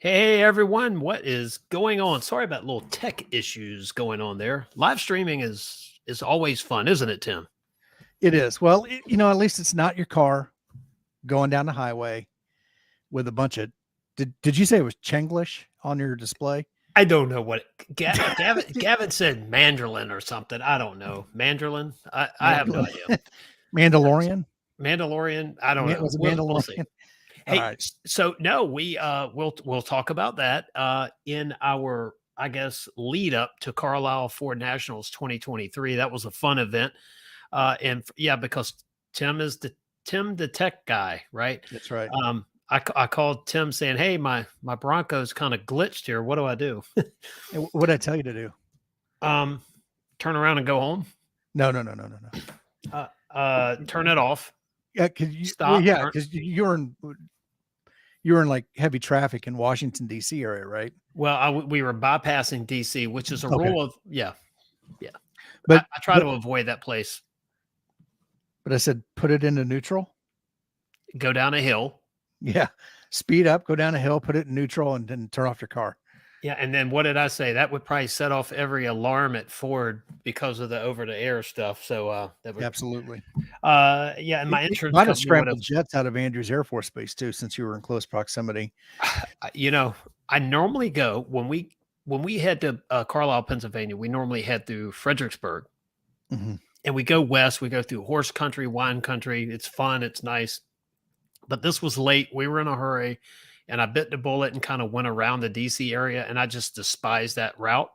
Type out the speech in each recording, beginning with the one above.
Hey everyone, what is going on? Sorry about little tech issues going on there. Live streaming is always fun, isn't it, Tim? It is. Well, at least it's not your car going down the highway with a bunch of. Did you say it was Chenglish on your display? I don't know what Gavin said mandolin or something. I don't know. Mandolin? I have no idea. Mandalorian? Mandalorian? I don't know. Was it We'll see. Mandalorian? All Hey, right. so no, we'll talk about that in our I guess lead up to Carlisle Ford Nationals 2023. That was a fun event. Yeah, because Tim is the tech guy, right? That's right. I called Tim saying, "Hey, my Bronco's kind of glitched here. What do I do?" What did I tell you to do? Turn around and go home. No. Turn it off. Yeah, because Stop. you're in like heavy traffic in Washington D.C. area, right? Well, we were bypassing DC, which is a Okay. rule of yeah. But I try to avoid that place. But I said put it into neutral. Go down a hill. Yeah, speed up, go down a hill, put it in neutral, and then turn off your car. Yeah, and then what did I say? That would probably set off every alarm at Ford because of the over-the-air stuff. So that would Absolutely. yeah, and my insurance might have company would have. scrambled jets out of Andrews Air Force Base too, since you were in close proximity. I normally go when we head to Carlisle, Pennsylvania. We normally head through Fredericksburg, and we go west. We go through horse country, wine country. It's fun. It's nice. But this was late. We were in a hurry, and I bit the bullet and kind of went around the DC area, and I just despise that route.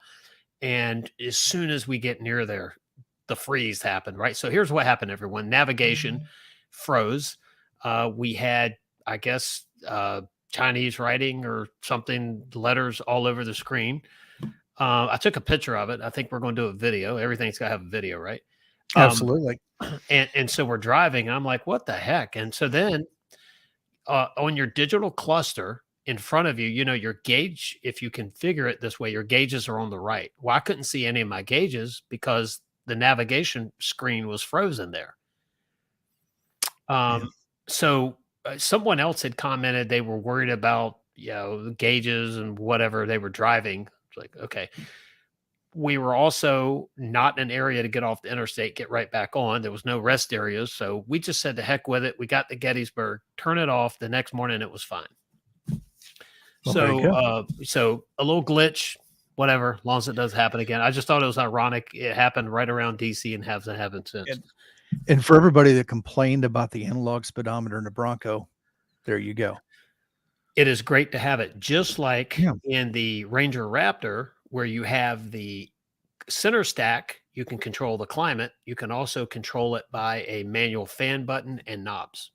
And as soon as we get near there, the freeze happened, right? So here's what happened, everyone. Navigation froze. We had, I guess, Chinese writing or something, letters all over the screen. I took a picture of it. I think we're going to do a video. Everything's got to have a video, right? Absolutely. And so we're driving. And I'm like, what the heck? And so then on your digital cluster in front of you, your gauge, if you configure it this way, your gauges are on the right. Well, I couldn't see any of my gauges because the navigation screen was frozen there. So someone else had commented they were worried about, the gauges and whatever they were driving. It's like, okay. We were also not in an area to get off the interstate, get right back on. There was no rest areas. So we just said the heck with it. We got to Gettysburg, turn it off. The next morning it was fine. So a little glitch, whatever, as long as it does happen again. I just thought it was ironic. It happened right around DC and hasn't happened since. And for everybody that complained about the analog speedometer in the Bronco, there you go. It is great to have it, just like in the Ranger Raptor, where you have the center stack. You can control the climate. You can also control it by a manual fan button and knobs.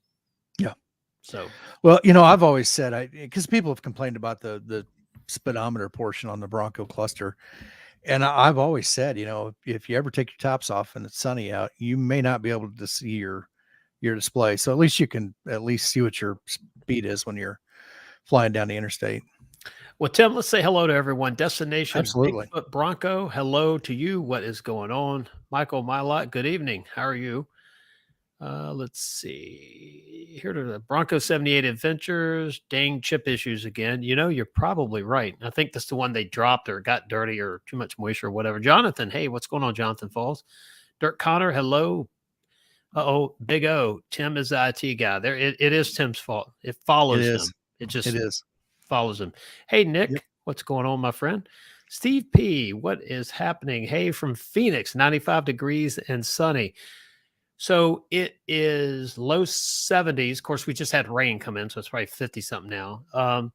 Yeah. So, well, I've always said, because people have complained about the speedometer portion on the Bronco cluster. And I've always said, if you ever take your tops off and it's sunny out, you may not be able to see your display. So at least you can see what your speed is when you're flying down the interstate. Well, Tim, let's say hello to everyone. Destination Absolutely. Bigfoot Bronco. Hello to you. What is going on? Michael Mylott, good evening. How are you? Let's see. Here to the Bronco 78 Adventures. Dang chip issues again. You're probably right. I think that's the one they dropped or got dirty or too much moisture or whatever. Jonathan, hey, what's going on, Jonathan Falls? Dirk Connor, hello. Uh-oh, Big O. Tim is the IT guy. There, it is Tim's fault. It follows him. It is. Follows him. Hey, Nick, What's going on, my friend? Steve P, what is happening? Hey, from Phoenix, 95 degrees and sunny. So it is low 70s. Of course, we just had rain come in, so it's probably 50 something now.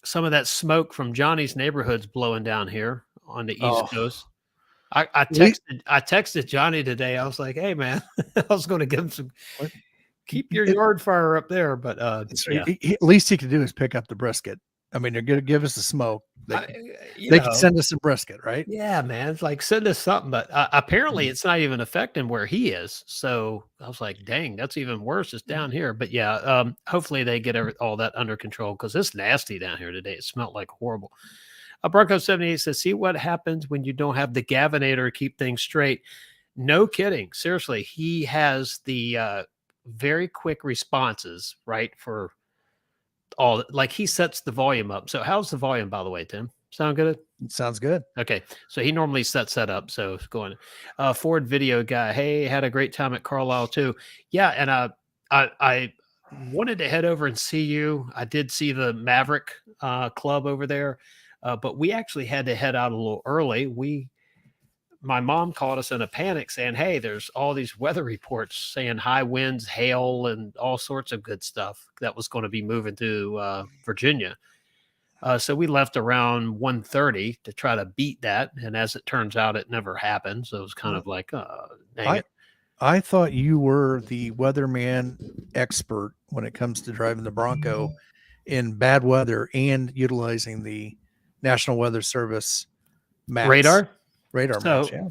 Some of that smoke from Johnny's neighborhood's blowing down here on the East Coast. I texted Johnny today. I was like, hey, man, I was going to give him some. Keep your yard fire up there, but at least he can do is pick up the brisket. I mean, they're going to give us the smoke. They can send us some brisket, right? Yeah, man. It's like, send us something. But apparently it's not even affecting where he is. So I was like, dang, that's even worse. It's down here. But yeah, hopefully they get all that under control because it's nasty down here today. It smelled like horrible. Bronco 78 says, see what happens when you don't have the Gavinator to keep things straight. No kidding. Seriously, he has the very quick responses, right, for all, like he sets the volume up. So how's the volume, by the way, Tim? Sound good? It sounds good. Okay, so he normally sets that up. So it's going, Ford video guy. Hey, had a great time at Carlisle too. Yeah, and I wanted to head over and see you. I did see the Maverick Club over there, but we actually had to head out a little early. My mom called us in a panic saying, "Hey, there's all these weather reports saying high winds, hail, and all sorts of good stuff that was going to be moving to Virginia." So we left around 1:30 to try to beat that, and as it turns out, it never happened. So it was kind Well, of like, dang I it. I thought you were the weatherman expert when it comes to driving the Bronco in bad weather and utilizing the National Weather Service maps, Radar. radar maps. So Yeah.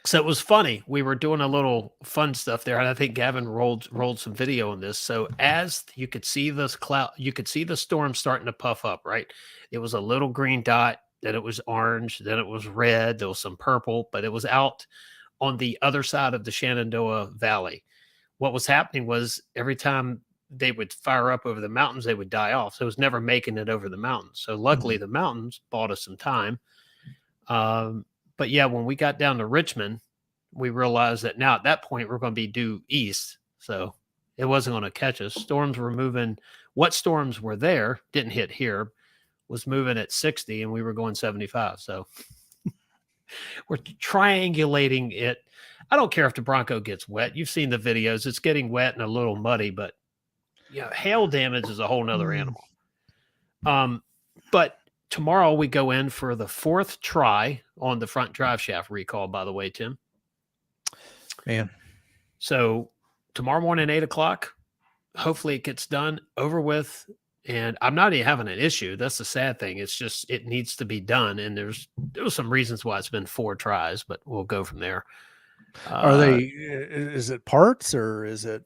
So it was funny. We were doing a little fun stuff there, and I think Gavin rolled some video on this. So as you could see this cloud, you could see the storm starting to puff up, right? It was a little green dot, then it was orange, then it was red, there was some purple, but it was out on the other side of the Shenandoah Valley. What was happening was every time they would fire up over the mountains, they would die off. So it was never making it over the mountains. So luckily Mhm. the mountains bought us some time. But yeah, when we got down to Richmond, we realized that now at that point we're going to be due east. So it wasn't going to catch us. Storms were moving. What storms were there didn't hit here, was moving at 60 and we were going 75. So we're triangulating it. I don't care if the Bronco gets wet. You've seen the videos. It's getting wet and a little muddy, but yeah, hail damage is a whole nother Mm, animal. But tomorrow we go in for the fourth try on the front drive shaft recall, by the way, Tim. man. So tomorrow morning, 8 o'clock, hopefully it gets done, over with. And I'm not even having an issue. That's the sad thing. It's just it needs to be done. And there was some reasons why it's been 4 tries, but we'll go from there. Are Uh, they, is it parts or is it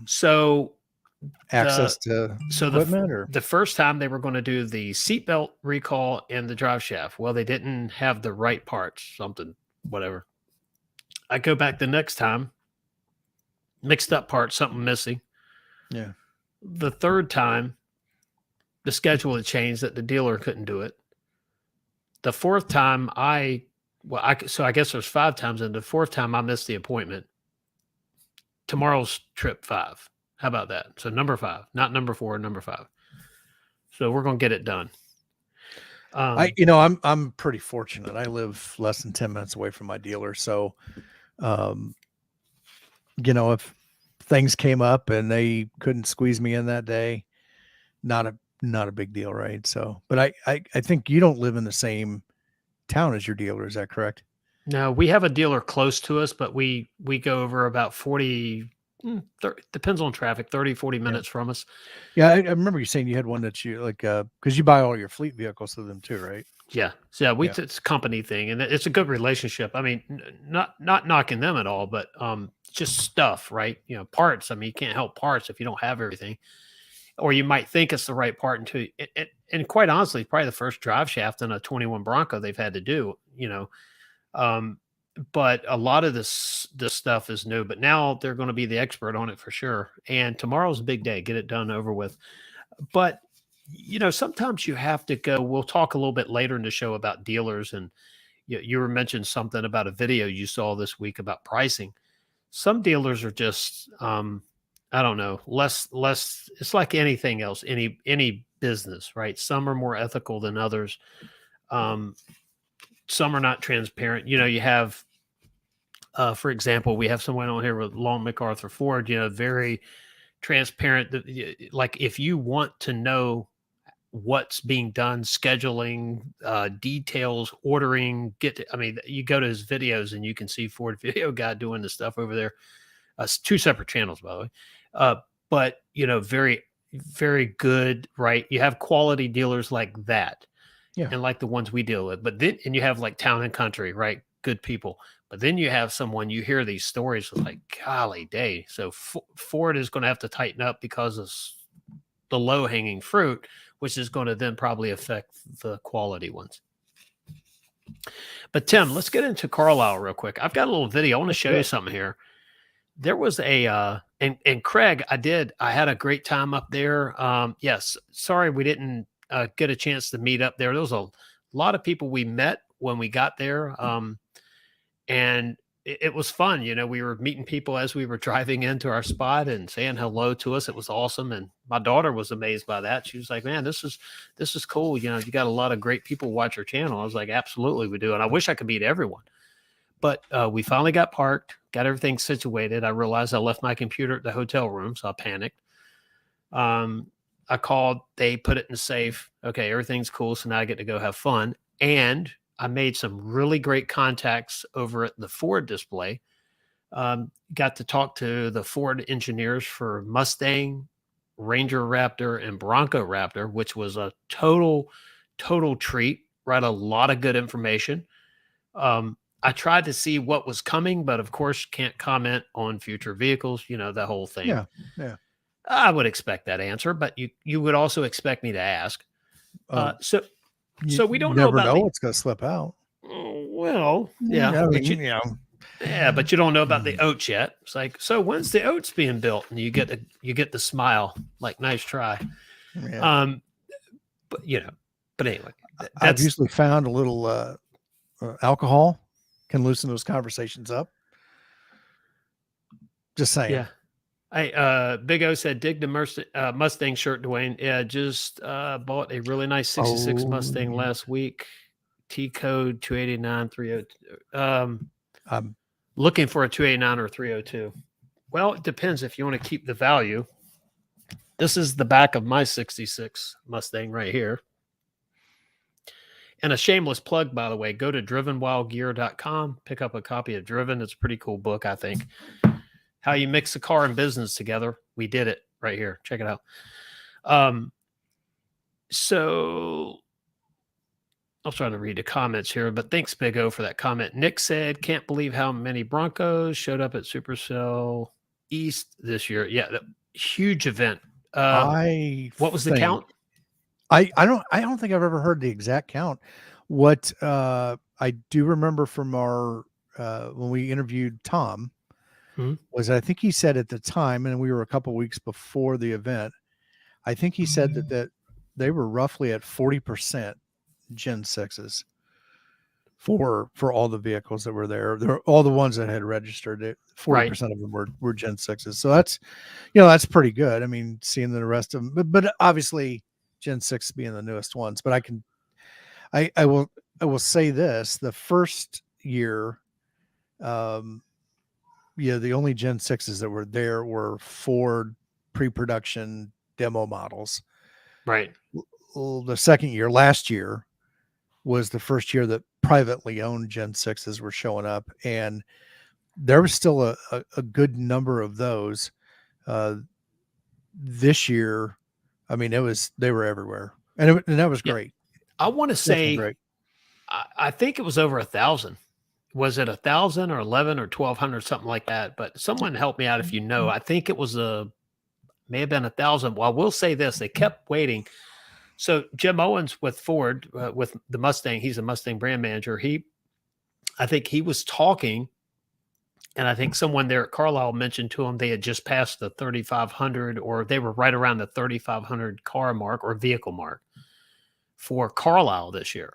so the access to so equipment or? the first time they were going to do the seatbelt recall and the drive shaft. Well, they didn't have the right parts, something, whatever. I go back the next time, mixed up parts, something missing. Yeah. The third time, the schedule had changed that the dealer couldn't do it. The fourth time, so I guess there's 5 times, and the fourth time I missed the appointment. Tomorrow's trip 5. How about that? So number 5, not number 4, number 5. So we're gonna get it done. I'm pretty fortunate. I live less than 10 minutes away from my dealer. So, um, if things came up and they couldn't squeeze me in that day, not a big deal, right? So, but I think you don't live in the same town as your dealer, is that correct? No, we have a dealer close to us, but we go over about 40, 30, depends on traffic, 30, 40 Yeah. minutes from us. Yeah, I remember you saying you had one that you like, because you buy all your fleet vehicles through them too, right? Yeah. So yeah, Yeah. it's a company thing, and it's a good relationship. I mean, not knocking them at all, but just stuff, right? Parts. I mean, you can't help parts if you don't have everything, or you might think it's the right part until and quite honestly, probably the first drive shaft in a 21 Bronco they've had to do, Um, but a lot of this stuff is new, but now they're going to be the expert on it for sure. And tomorrow's a big day. Get it done, over with. But sometimes you have to go. We'll talk a little bit later in the show about dealers, and you were mentioned something about a video you saw this week about pricing. Some dealers are just, I don't know, less. It's like anything else, any business, right? Some are more ethical than others. Um, some are not transparent. You have, for example, we have someone on here with Long MacArthur Ford. Very transparent. Like if you want to know what's being done, scheduling, details, ordering, I mean, you go to his videos and you can see Ford Video Guy doing the stuff over there. 2 separate channels, by the way. Uh, but very, very good, right? You have quality dealers like that, Yeah. and like the ones we deal with. But then, and you have like Town and Country, right? Good people. But then you have someone, you hear these stories like, golly day. So Ford is going to have to tighten up because of the low hanging fruit, which is going to then probably affect the quality ones. But Tim, let's get into Carlisle real quick. I've got a little video. I want to show you something here There was and Craig, I had a great time up there. Yes, sorry we didn't get a chance to meet up there. There was a lot of people we met when we got there. And it was fun. You know, we were meeting people as we were driving into our spot and saying hello to us. It was awesome. And my daughter was amazed by that. She was like, man, this is cool. You know, you got a lot of great people watch your channel. I was like, absolutely we do. And I wish I could meet everyone. But we finally got parked, got everything situated. I realized I left my computer at the hotel room, so I panicked. I called, they put it in the safe. Okay, everything's cool. So now I get to go have fun. And I made some really great contacts over at the Ford display. Got to talk to the Ford engineers for Mustang, Ranger Raptor, and Bronco Raptor, which was a total treat. Right, a lot of good information. I tried to see what was coming, but of course can't comment on future vehicles. You know, the whole thing. Yeah. Yeah. I would expect that answer, but you would also expect me to ask. So we don't know never about know the. what's going to slip out. Well, yeah, I but mean, but you don't know about the oats yet. It's like, so when's the oats being built? And you get the smile, like, nice try. Yeah. But you know, but anyway, I've usually found a little alcohol can loosen those conversations up. Just saying. Yeah. Big O said, dig the Mustang shirt, Dwayne. Yeah, just bought a really nice 66 Mustang last week. T code 289-302. I'm looking for a 289 or 302. Well, it depends if you want to keep the value. This is the back of my 66 Mustang right here. And a shameless plug, by the way, go to drivenwildgear.com, pick up a copy of Driven. It's a pretty cool book, I think. How you mix a car and business together. We did it right here. Check it out. So I'll try to read the comments here, but thanks, Big O, for that comment. Nick said, can't believe how many Broncos showed up at Supercell East this year. Yeah, huge event. What was the count? I don't think I've ever heard the exact count. What I do remember from our when we interviewed Tom was, I think he said at the time, and we were a couple weeks before the event, I think he said that they were roughly at 40% Gen 6s for all the vehicles that were there. They're all the ones that had registered. 40% of them were Gen 6s. So that's, that's pretty good. I mean, seeing the rest of them, but obviously Gen 6 being the newest ones. But I will say this: the first year, the only Gen 6s that were there were Ford pre-production demo models. Right. The second year, last year, was the first year that privately owned Gen 6s were showing up, and there was still a good number of those. This year, I mean, they were everywhere, and that was great. I want to say, I think it was over 1,000. Was it 1,000 or 11 or 1,200, something like that? But someone help me out if you know. I think it was may have been 1,000. Well, I will say this: they kept waiting. So Jim Owens with Ford, with the Mustang, he's a Mustang brand manager. I think he was talking, and I think someone there at Carlisle mentioned to him they had just passed the 3,500, or they were right around the 3,500 car mark or vehicle mark for Carlisle this year.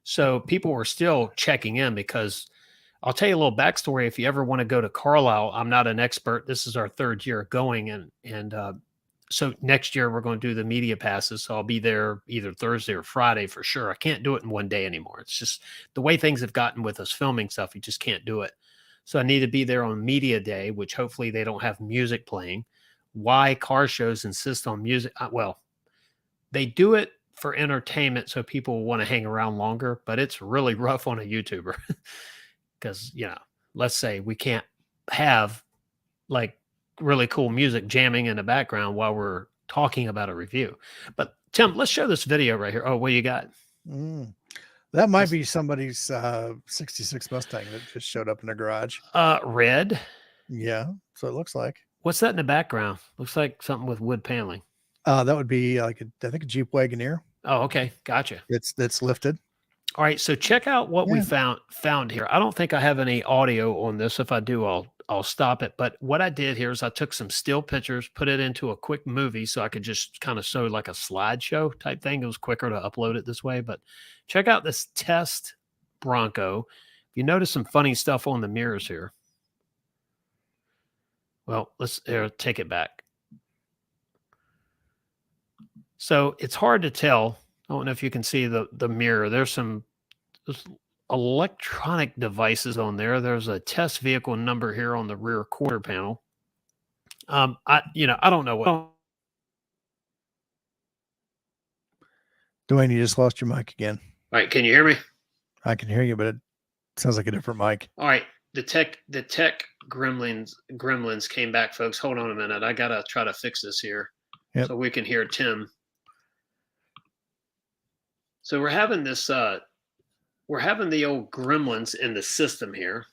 So people were still checking in, because I'll tell you a little backstory. If you ever want to go to Carlisle, I'm not an expert. This is our third year going, and so next year we're going to do the media passes. So I'll be there either Thursday or Friday for sure. I can't do it in one day anymore. It's just the way things have gotten with us filming stuff. You just can't do it. So I need to be there on media day, which hopefully they don't have music playing. Why car shows insist on music? Well, they do it for entertainment, so people want to hang around longer, but it's really rough on a YouTuber because, let's say we can't have like really cool music jamming in the background while we're talking about a review. But Tim, let's show this video right here. Oh, what you got? That might be somebody's 66 Mustang that just showed up in the garage. Red. Yeah, so it looks like. What's that in the background? Looks like something with wood paneling. That would be like I think a Jeep Wagoneer. Oh, okay, gotcha. It's lifted. All right, so check out what we found here. I don't think I have any audio on this. If I do, I'll stop it. But what I did here is I took some still pictures, put it into a quick movie so I could just kind of show like a slideshow type thing. It was quicker to upload it this way. But check out this test Bronco. You notice some funny stuff on the mirrors here. Well, let's take it back. So it's hard to tell. I don't know if you can see the mirror. There's electronic devices on there. There's a test vehicle number here on the rear quarter panel. I don't know what. Dwayne, you just lost your mic again. All right, can you hear me? I can hear you, but it sounds like a different mic. All right, the tech gremlins came back, folks. Hold on a minute. I gotta try to fix this here so we can hear Tim. So we're having this. We're having the old gremlins in the system here,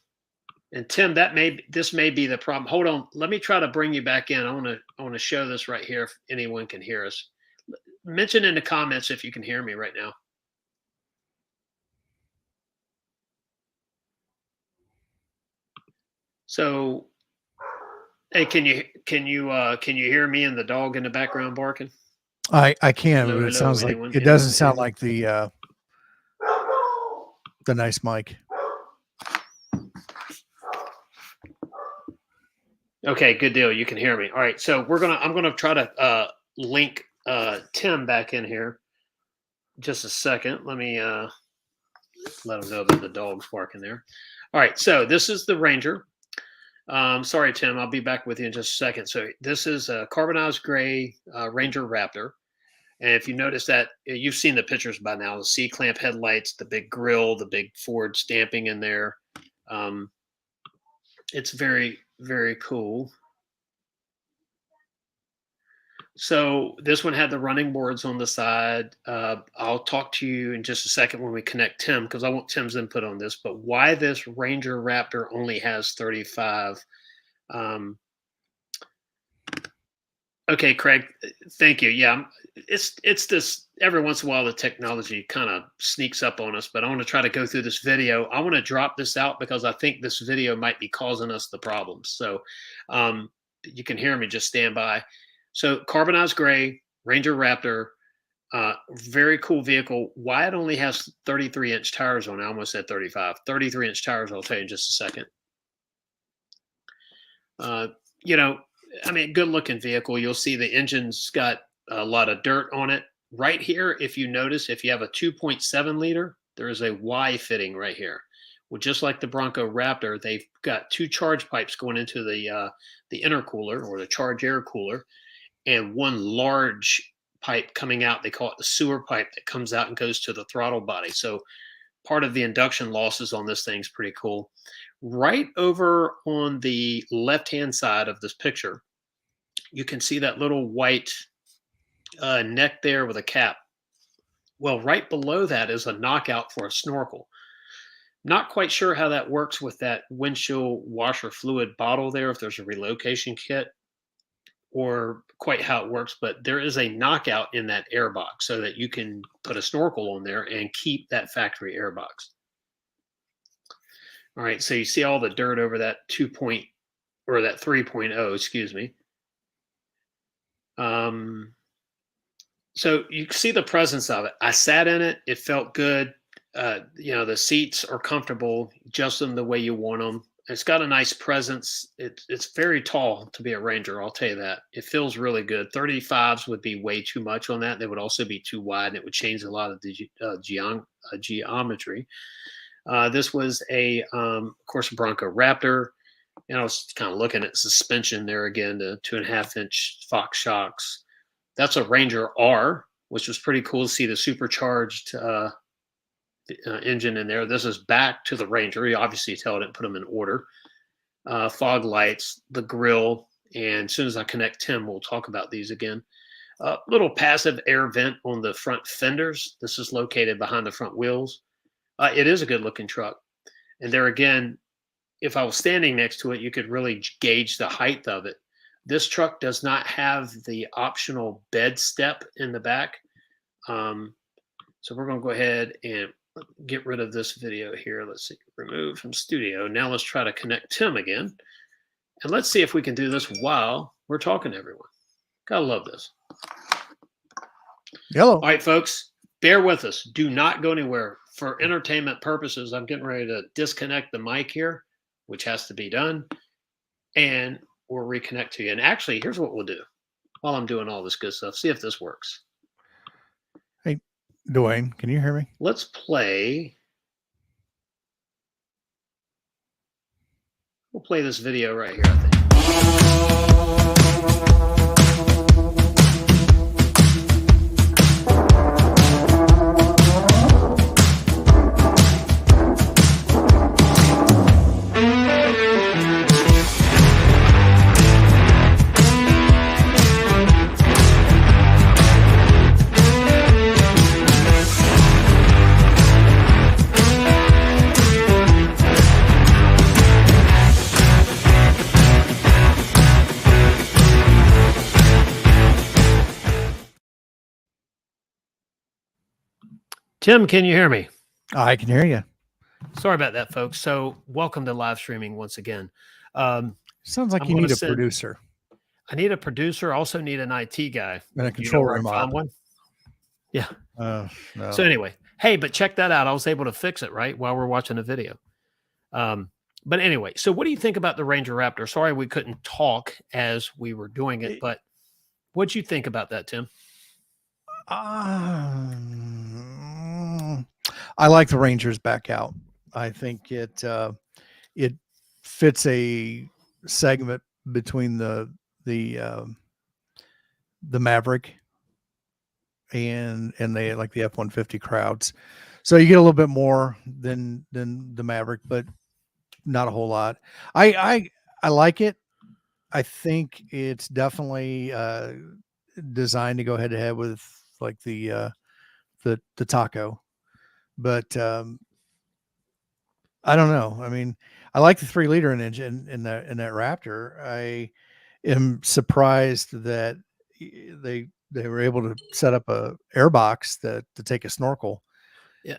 and Tim, this may be the problem. Hold on, let me try to bring you back in. I want to show this right here if anyone can hear us. Mention in the comments if you can hear me right now. So, hey, can you hear me and the dog in the background barking? I can, but it sounds like it doesn't sound like the nice mic. Okay, good deal. You can hear me. All right, so I'm gonna try to link Tim back in here. Just a second. Let me let him know that the dog's barking there. All right, so this is the Ranger. Sorry, Tim. I'll be back with you in just a second. So this is a carbonized gray Ranger Raptor. And if you notice that, you've seen the pictures by now, the C-clamp headlights, the big grill, the big Ford stamping in there. It's very, very cool. So this one had the running boards on the side. I'll talk to you in just a second when we connect Tim, because I want Tim's input on this. But why this Ranger Raptor only has 35? Okay, Craig, thank you. Yeah, it's this, every once in a while the technology kind of sneaks up on us, but I want to try to go through this video. I want to drop this out because I think this video might be causing us the problems. So you can hear me, just stand by. So carbonized gray, Ranger Raptor, very cool vehicle. Why it only has 33-inch tires on it, I almost said 35. 33-inch tires, I'll tell you in just a second. I mean, good looking vehicle. You'll see the engine's got a lot of dirt on it. Right here, if you notice, if you have a 2.7 liter, there is a Y fitting right here. Well, just like the Bronco Raptor, they've got two charge pipes going into the intercooler or the charge air cooler, and one large pipe coming out. They call it the sewer pipe that comes out and goes to the throttle body. So part of the induction losses on this thing's pretty cool. Right over on the left-hand side of this picture, you can see that little white neck there with a cap. Well, right below that is a knockout for a snorkel. Not quite sure how that works with that windshield washer fluid bottle there, if there's a relocation kit, or quite how it works, but there is a knockout in that airbox so that you can put a snorkel on there and keep that factory airbox. All right, so you see all the dirt over that 3.0, excuse me. So you see the presence of it. I sat in it. It felt good. The seats are comfortable, adjust them the way you want them. It's got a nice presence. It's very tall to be a Ranger, I'll tell you that. It feels really good. 35s would be way too much on that. They would also be too wide, and it would change a lot of the geometry. This was of course, a Bronco Raptor. I was kind of looking at suspension there again, the 2.5-inch Fox shocks. That's a Ranger R, which was pretty cool to see the supercharged engine in there. This is back to the Ranger. You obviously tell I didn't put them in order. Fog lights, the grill, and as soon as I connect Tim, we'll talk about these again. Little passive air vent on the front fenders. This is located behind the front wheels. It is a good looking truck. And there again, if I was standing next to it, you could really gauge the height of it. This truck does not have the optional bed step in the back. So we're going to go ahead and get rid of this video here. Let's see, remove from studio. Now let's try to connect Tim again. And let's see if we can do this while we're talking to everyone. Gotta love this. Hello. All right, folks, bear with us. Do not go anywhere. For entertainment purposes, I'm getting ready to disconnect the mic here, which has to be done, and we'll reconnect to you. And actually, here's what we'll do while I'm doing all this good stuff. See if this works. Hey, Dwayne, can you hear me? Let's play. We'll play this video right here, I think. Tim, can you hear me? I can hear you. Sorry about that, folks. So, welcome to live streaming once again. Sounds like I'm you gonna need a send- producer I need a producer. Also, need an IT guy. and a Do you know control where I room found op. one? Yeah. No. So anyway, hey, but check that out. I was able to fix it right while we're watching the video. But anyway, so what do you think about the Ranger Raptor? Sorry, we couldn't talk as we were doing it, but what'd you think about that, Tim? I like the Rangers back out. I think it fits a segment between the Maverick and they like the F-150 crowds. So you get a little bit more than the Maverick, but not a whole lot. I like it. I think it's definitely designed to go head to head with like the Taco, but I don't know. I mean, I like the 3-liter engine in that Raptor. I am surprised that they were able to set up a airbox to take a snorkel in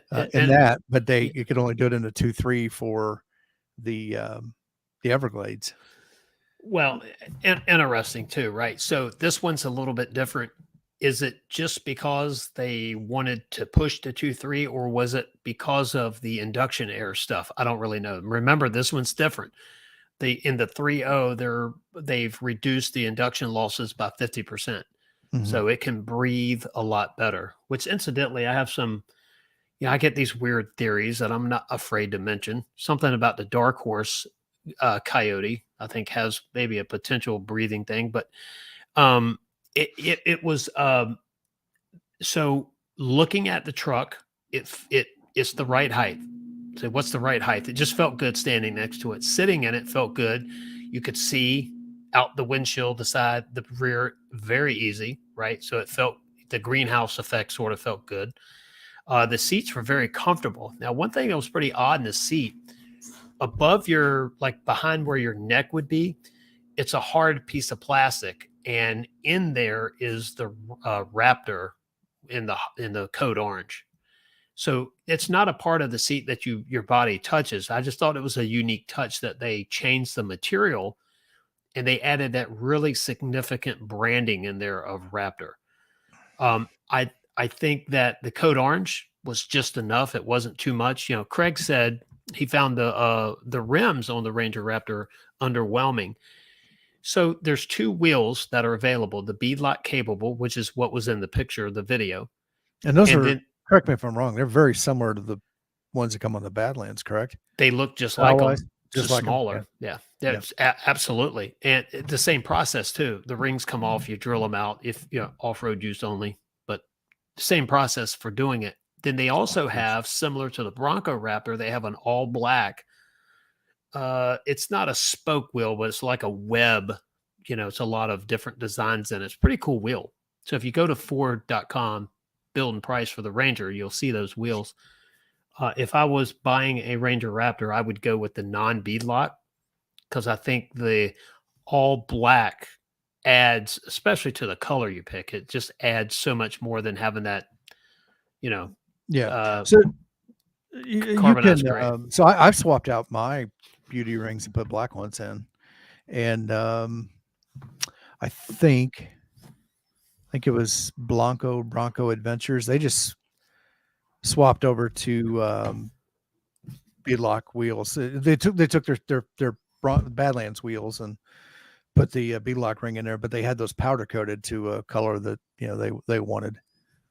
that, but you could only do it in a 2.3 for the Everglades. Well, interesting too, right? So this one's a little bit different. Is it just because they wanted to push the 2.3, or was it because of the induction air stuff? I don't really know. Remember, this one's different. In the 3.0, they've reduced the induction losses by 50%. So it can breathe a lot better, which incidentally, I have some, I get these weird theories that I'm not afraid to mention. Something about the Dark Horse Coyote, I think, has maybe a potential breathing thing, but it was so looking at the truck, it's the right height. So what's the right height? It just felt good standing next to it. Sitting in it felt good. You could see out the windshield, the side, the rear, very easy, right? So it felt, the greenhouse effect sort of felt good. The seats were very comfortable. Now, one thing that was pretty odd in the seat, above your, like behind where your neck would be, it's a hard piece of plastic, and in there is the Raptor in the code orange. So it's not a part of the seat that your body touches. I just thought it was a unique touch that they changed the material and they added that really significant branding in there of Raptor. I think that the code orange was just enough. It wasn't too much. Craig said he found the rims on the Ranger Raptor underwhelming. So there's 2 wheels that are available: the beadlock capable, which is what was in the picture of the video, and those are, correct me if I'm wrong, they're very similar to the ones that come on the Badlands, correct? They look just like them, just like smaller. Yeah. Absolutely. And the same process too. The rings come off, you drill them out if off-road use only, but same process for doing it. Then they also have, similar to the Bronco Raptor, they have an all black. It's not a spoke wheel, but it's like a web. It's a lot of different designs in it. It's a pretty cool wheel. So if you go to Ford.com, build and price for the Ranger, you'll see those wheels. If I was buying a Ranger Raptor, I would go with the non-beadlock, because I think the all black adds, especially to the color you pick, it just adds so much more than having that, so you can, so I've swapped out my beauty rings and put black ones in, and I think it was Bronco Adventures. They just swapped over to beadlock wheels. They took their Badlands wheels and put the beadlock ring in there, but they had those powder coated to a color that they wanted.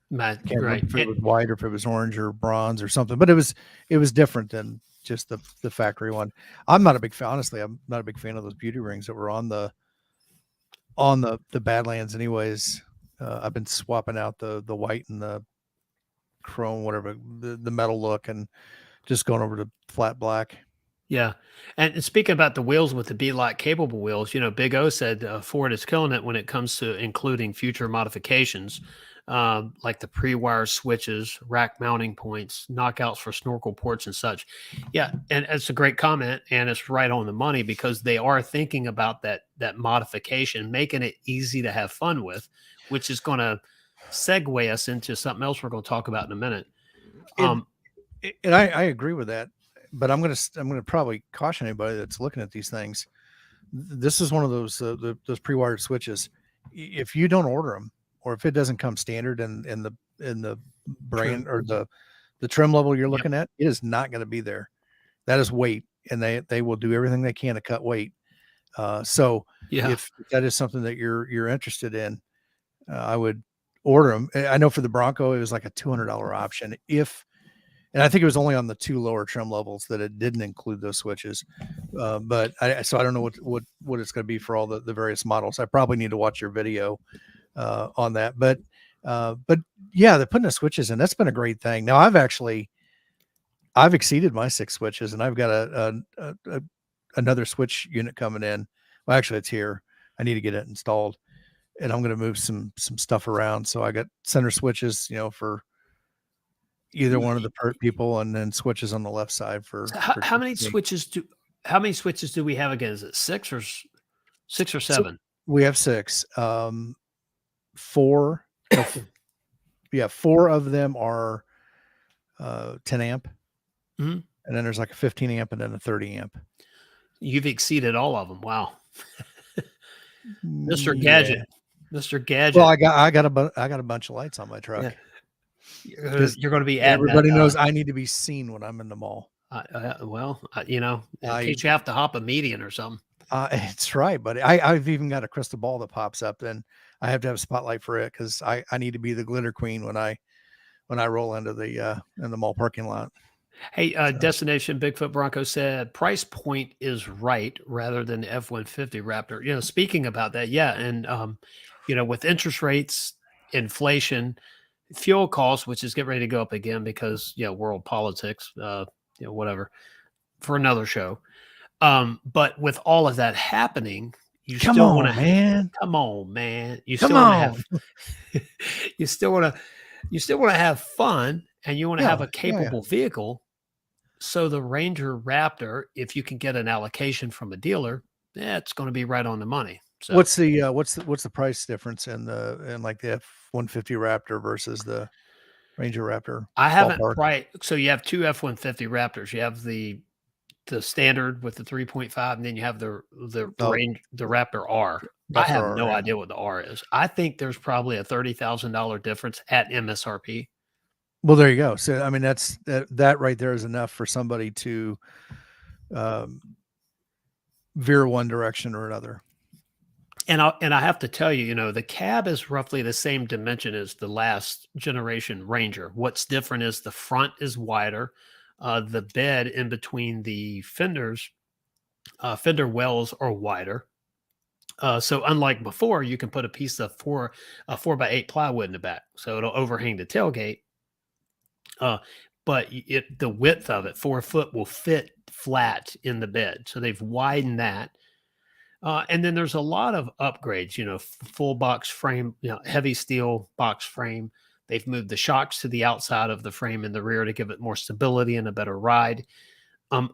Can't Right. remember if it was white or if it was orange or bronze or something, but it was different than just the factory one. I'm not a big fan, honestly. I'm not a big fan of those beauty rings that were on the Badlands, anyways. I've been swapping out the white and the chrome, whatever the metal look, and just going over to flat black. Yeah. And speaking about the wheels with the B-Lock capable wheels, Big O said Ford is killing it when it comes to including future modifications, like the pre-wire switches, rack mounting points, knockouts for snorkel ports and such. Yeah, and it's a great comment, and it's right on the money because they are thinking about that modification, making it easy to have fun with, which is going to segue us into something else we're going to talk about in a minute. And and I agree with that, but I'm gonna probably caution anybody that's looking at these things. This is one of those pre-wired switches. If you don't order them, or if it doesn't come standard in the Trim. brand or the trim level you're Yep. looking at, it is not going to be there. That is weight, and they will do everything they can to cut weight. So Yeah. if that is something that you're interested in, I would order them. I know for the Bronco, it was like a $200 option. And I think it was only on the two lower trim levels that it didn't include those switches. But so I don't know what it's going to be for all the various models. I probably need to watch your video on that. But yeah, they're putting the switches in. That's been a great thing. Now I've exceeded my 6 switches, and I've got another switch unit coming in. Well, actually, it's here. I need to get it installed, and I'm going to move some stuff around. So I got center switches, for either one of the people, and then switches on the left side for So how many me. switches do we have again? Is it 6 or So 7? we have 6. 4, no, yeah, 4 of them are 10 amp, Mhm. and then there's like a 15 amp and then a 30 amp. You've exceeded all of them. Wow. Mr. Yeah. Gadget. Mr. Well, Gadget. I got a bunch of lights on my Yeah. truck You're because you're gonna be adding that, everybody knows I need to be seen when I'm in the mall. in I case you have to hop a median or something. It's right, buddy. I've even got a crystal ball that pops up, and I have to have a spotlight for it because I need to be the glitter queen when I roll into the in the mall parking lot. Hey, So Destination Bigfoot Bronco said price point is right rather than the F-150 Raptor. Speaking about that, yeah, and with interest rates, inflation, fuel costs, which is getting ready to go up again because world politics, whatever, for another show. But with all of that happening, you come still want on, to man, come on, man. You come still want to have on. you still want to you still want to have fun and you want to have Yeah, a yeah, yeah. capable vehicle. So the Ranger Raptor, if you can get an allocation from a dealer, it's going to be right on the money. So What's the price difference in like the F-150 Raptor versus the Ranger Raptor I haven't ballpark? so you have two F-150 Raptors. You have the standard with the 3.5, and then you have Oh, the Raptor R. I Raptor have R, no yeah. idea what the R is. I think there's probably a $30,000 difference at MSRP. Well, there you go. So I mean, that right there is enough for somebody to um, veer one direction or another. And I have to tell you, the cab is roughly the same dimension as the last generation Ranger. What's different is the front is wider. The bed in between the fender wells are wider. So unlike before, you can put a piece of 4x8 plywood in the back, so it'll overhang the tailgate. Uh, but the width of it, 4 foot, will fit flat in the bed. So they've widened that. And then there's a lot of upgrades, full box frame, heavy steel box frame. They've moved the shocks to the outside of the frame in the rear to give it more stability and a better ride.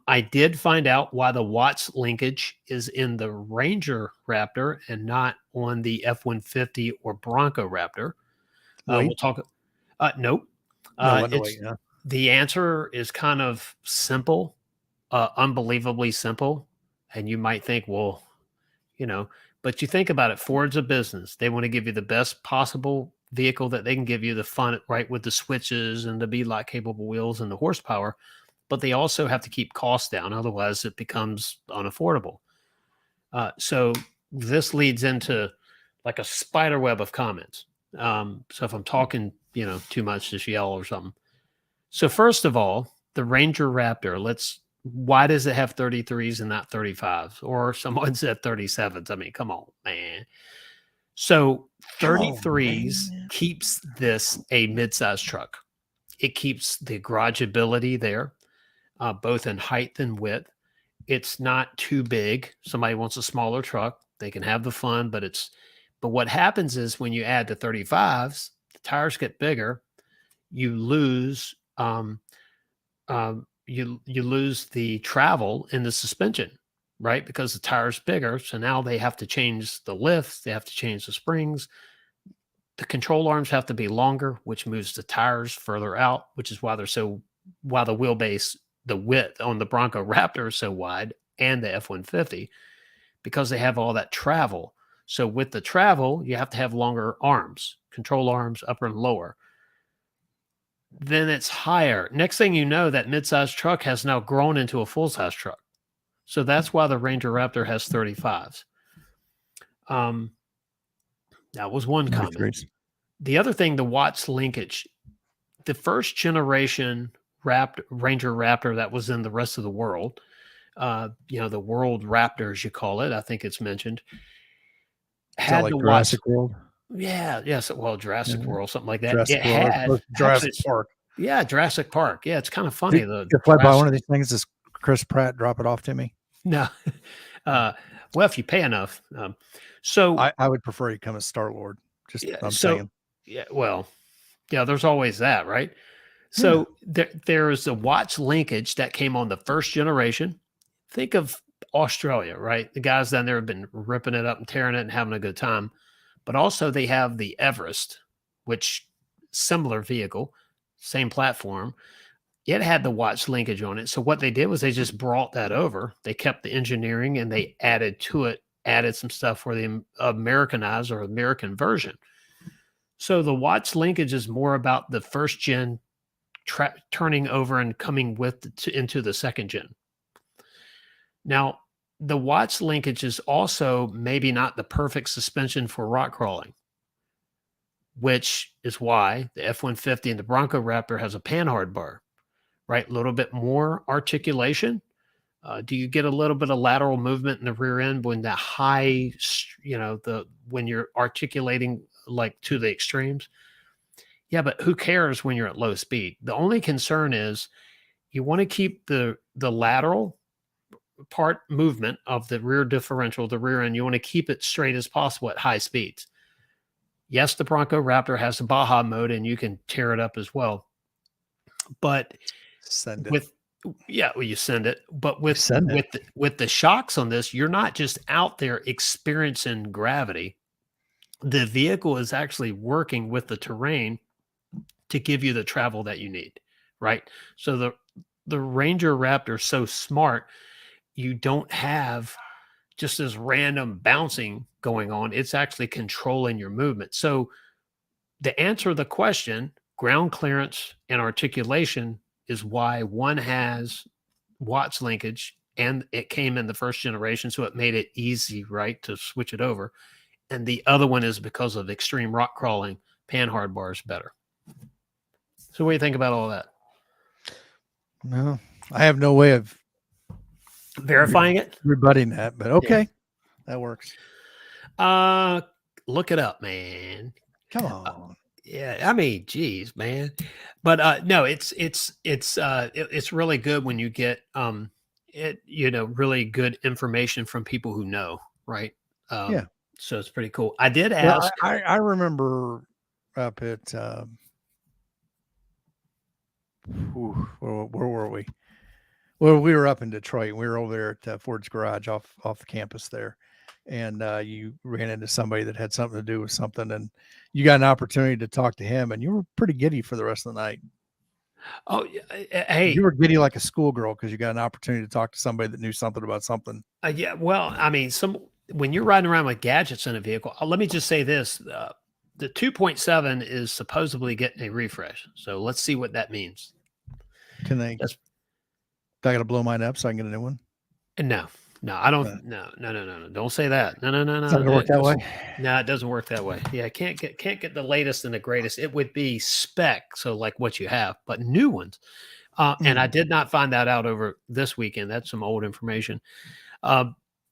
I did find out why the Watts linkage is in the Ranger Raptor and not on the F-150 or Bronco Raptor. We'll Wait, talk. Nope. no, what? No, wait, It's yeah. The answer is kind of simple, unbelievably simple, and you might think, well, you know. But you think about it, Ford's a business. They want to give you the best possible vehicle that they can give you, the fun, right, with the switches and the bead-lock capable wheels and the horsepower. But they also have to keep costs down, otherwise it becomes unaffordable. So this leads into like a spider web of comments. So if I'm talking, too much, just yell or something. So first of all, the Ranger Raptor, why does it have 33s and not 35s? Or someone said 37s. I mean, come on, man. So Come on, 33s man. keeps this a midsize truck. It keeps the garageability there, both in height and width. It's not too big. Somebody wants a smaller truck, they can have the fun, but what happens is when you add the 35s, the tires get bigger, you lose you lose the travel in the suspension, right? Because the tire's bigger. So now they have to change the lifts, they have to change the springs. The control arms have to be longer, which moves the tires further out, which is why why the wheelbase, the width on the Bronco Raptor is so wide, and the F-150, because they have all that travel. So with the travel, you have to have longer arms, control arms, upper and lower. Then it's higher. Next thing you know, that midsize truck has now grown into a full-size truck. So that's why the Ranger Raptor has 35s. That was one comment. 33s. The other thing, the watts linkage. The first generation Ranger Raptor that was in the rest of the world, the World Raptor, as you call it, I think it's mentioned, Is that had like the watch. Jurassic World? Yeah, yes, well, Jurassic Yeah. World, something like that. It Jurassic World, had Jurassic actually, Park. yeah, Jurassic Park. Yeah, it's kind of funny. The If I buy one Jurassic, of these things, does Chris Pratt drop it off to me? no, well, if you pay enough. So I would prefer you come as Star-Lord. Just yeah, I'm saying. yeah, well, yeah, there's always that, right? Yeah. So there's a watch linkage that came on the first generation. Think of Australia, right? The guys down there have been ripping it up and tearing it and having a good time. But also they have the Everest, which similar vehicle, same platform. It had the watch linkage on it. So what they did was they just brought that over. They kept the engineering and they added to it, added some stuff for the Americanized or American version. So the watch linkage is more about the first gen turning over and coming into the second gen. Now, the watch linkage is also maybe not the perfect suspension for rock crawling, which is why the F-150 and the Bronco Raptor has a panhard bar, right? A little bit more articulation. Do you get a little bit of lateral movement in the rear end when that when you're articulating like to the extremes? Yeah, but who cares when you're at low speed? The only concern is you want to keep the lateral part movement of the rear differential, the rear end. You want to keep it straight as possible at high speeds. Yes, the Bronco Raptor has a Baja mode and you can tear it up as well. But Send it. you send it. But with the shocks on this, you're not just out there experiencing gravity. The vehicle is actually working with the terrain to give you the travel that you need, right? So the Ranger Raptor is so smart, you don't have just this random bouncing going on. It's actually controlling your movement. So to answer the question, ground clearance and articulation is why one has watch linkage and it came in the first generation. So it made it easy, right, to switch it over. And the other one is because of extreme rock crawling, panhard bars better. So what do you think about all that? No, I have no way of verifying it, rebutting that, but okay, that works. Look it up, man. Come on. Yeah, I mean, geez, man. But no, it's really good when you get really good information from people who know, right? Yeah. So it's pretty cool. I did ask. I remember up at where were we? Well, we were up in Detroit. We were over there at Ford's garage off the campus there, and you ran into somebody that had something to do with something, and you got an opportunity to talk to him, and you were pretty giddy for the rest of the night. Oh, hey, you were giddy like a schoolgirl because you got an opportunity to talk to somebody that knew something about something. Yeah, well, I mean, when you're riding around with gadgets in a vehicle, let me just say this: the 2.7 is supposedly getting a refresh. So let's see what that means. Can they? That's I got to blow mine up so I can get a new one. no, no, I Uh, don't. No. Don't say that. No. it's not gonna work that way. No, it doesn't work that way. Yeah, can't get the latest and the greatest. It would be spec, so like what you have, but new ones. And I did not find that out over this weekend. That's some old information. Uh,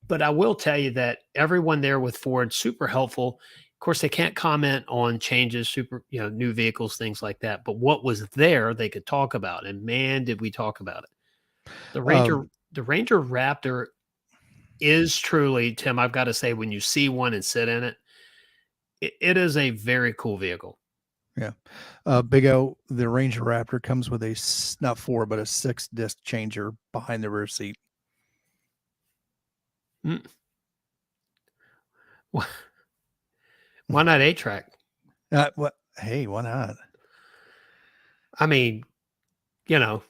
but I will tell you that everyone there with Ford super helpful. Of course, they can't comment on changes, new vehicles, things like that. But what was there, they could talk about, and man, did we talk about it. The Ranger, Um, the Ranger Raptor is truly, Tim. I've got to say, when you see one and sit in it, it is a very cool vehicle. yeah. Big O, the Ranger Raptor comes with not 4, but a 6-disc changer behind the rear seat. Mm. Why not 8-track? What? Hey, why not? I mean, go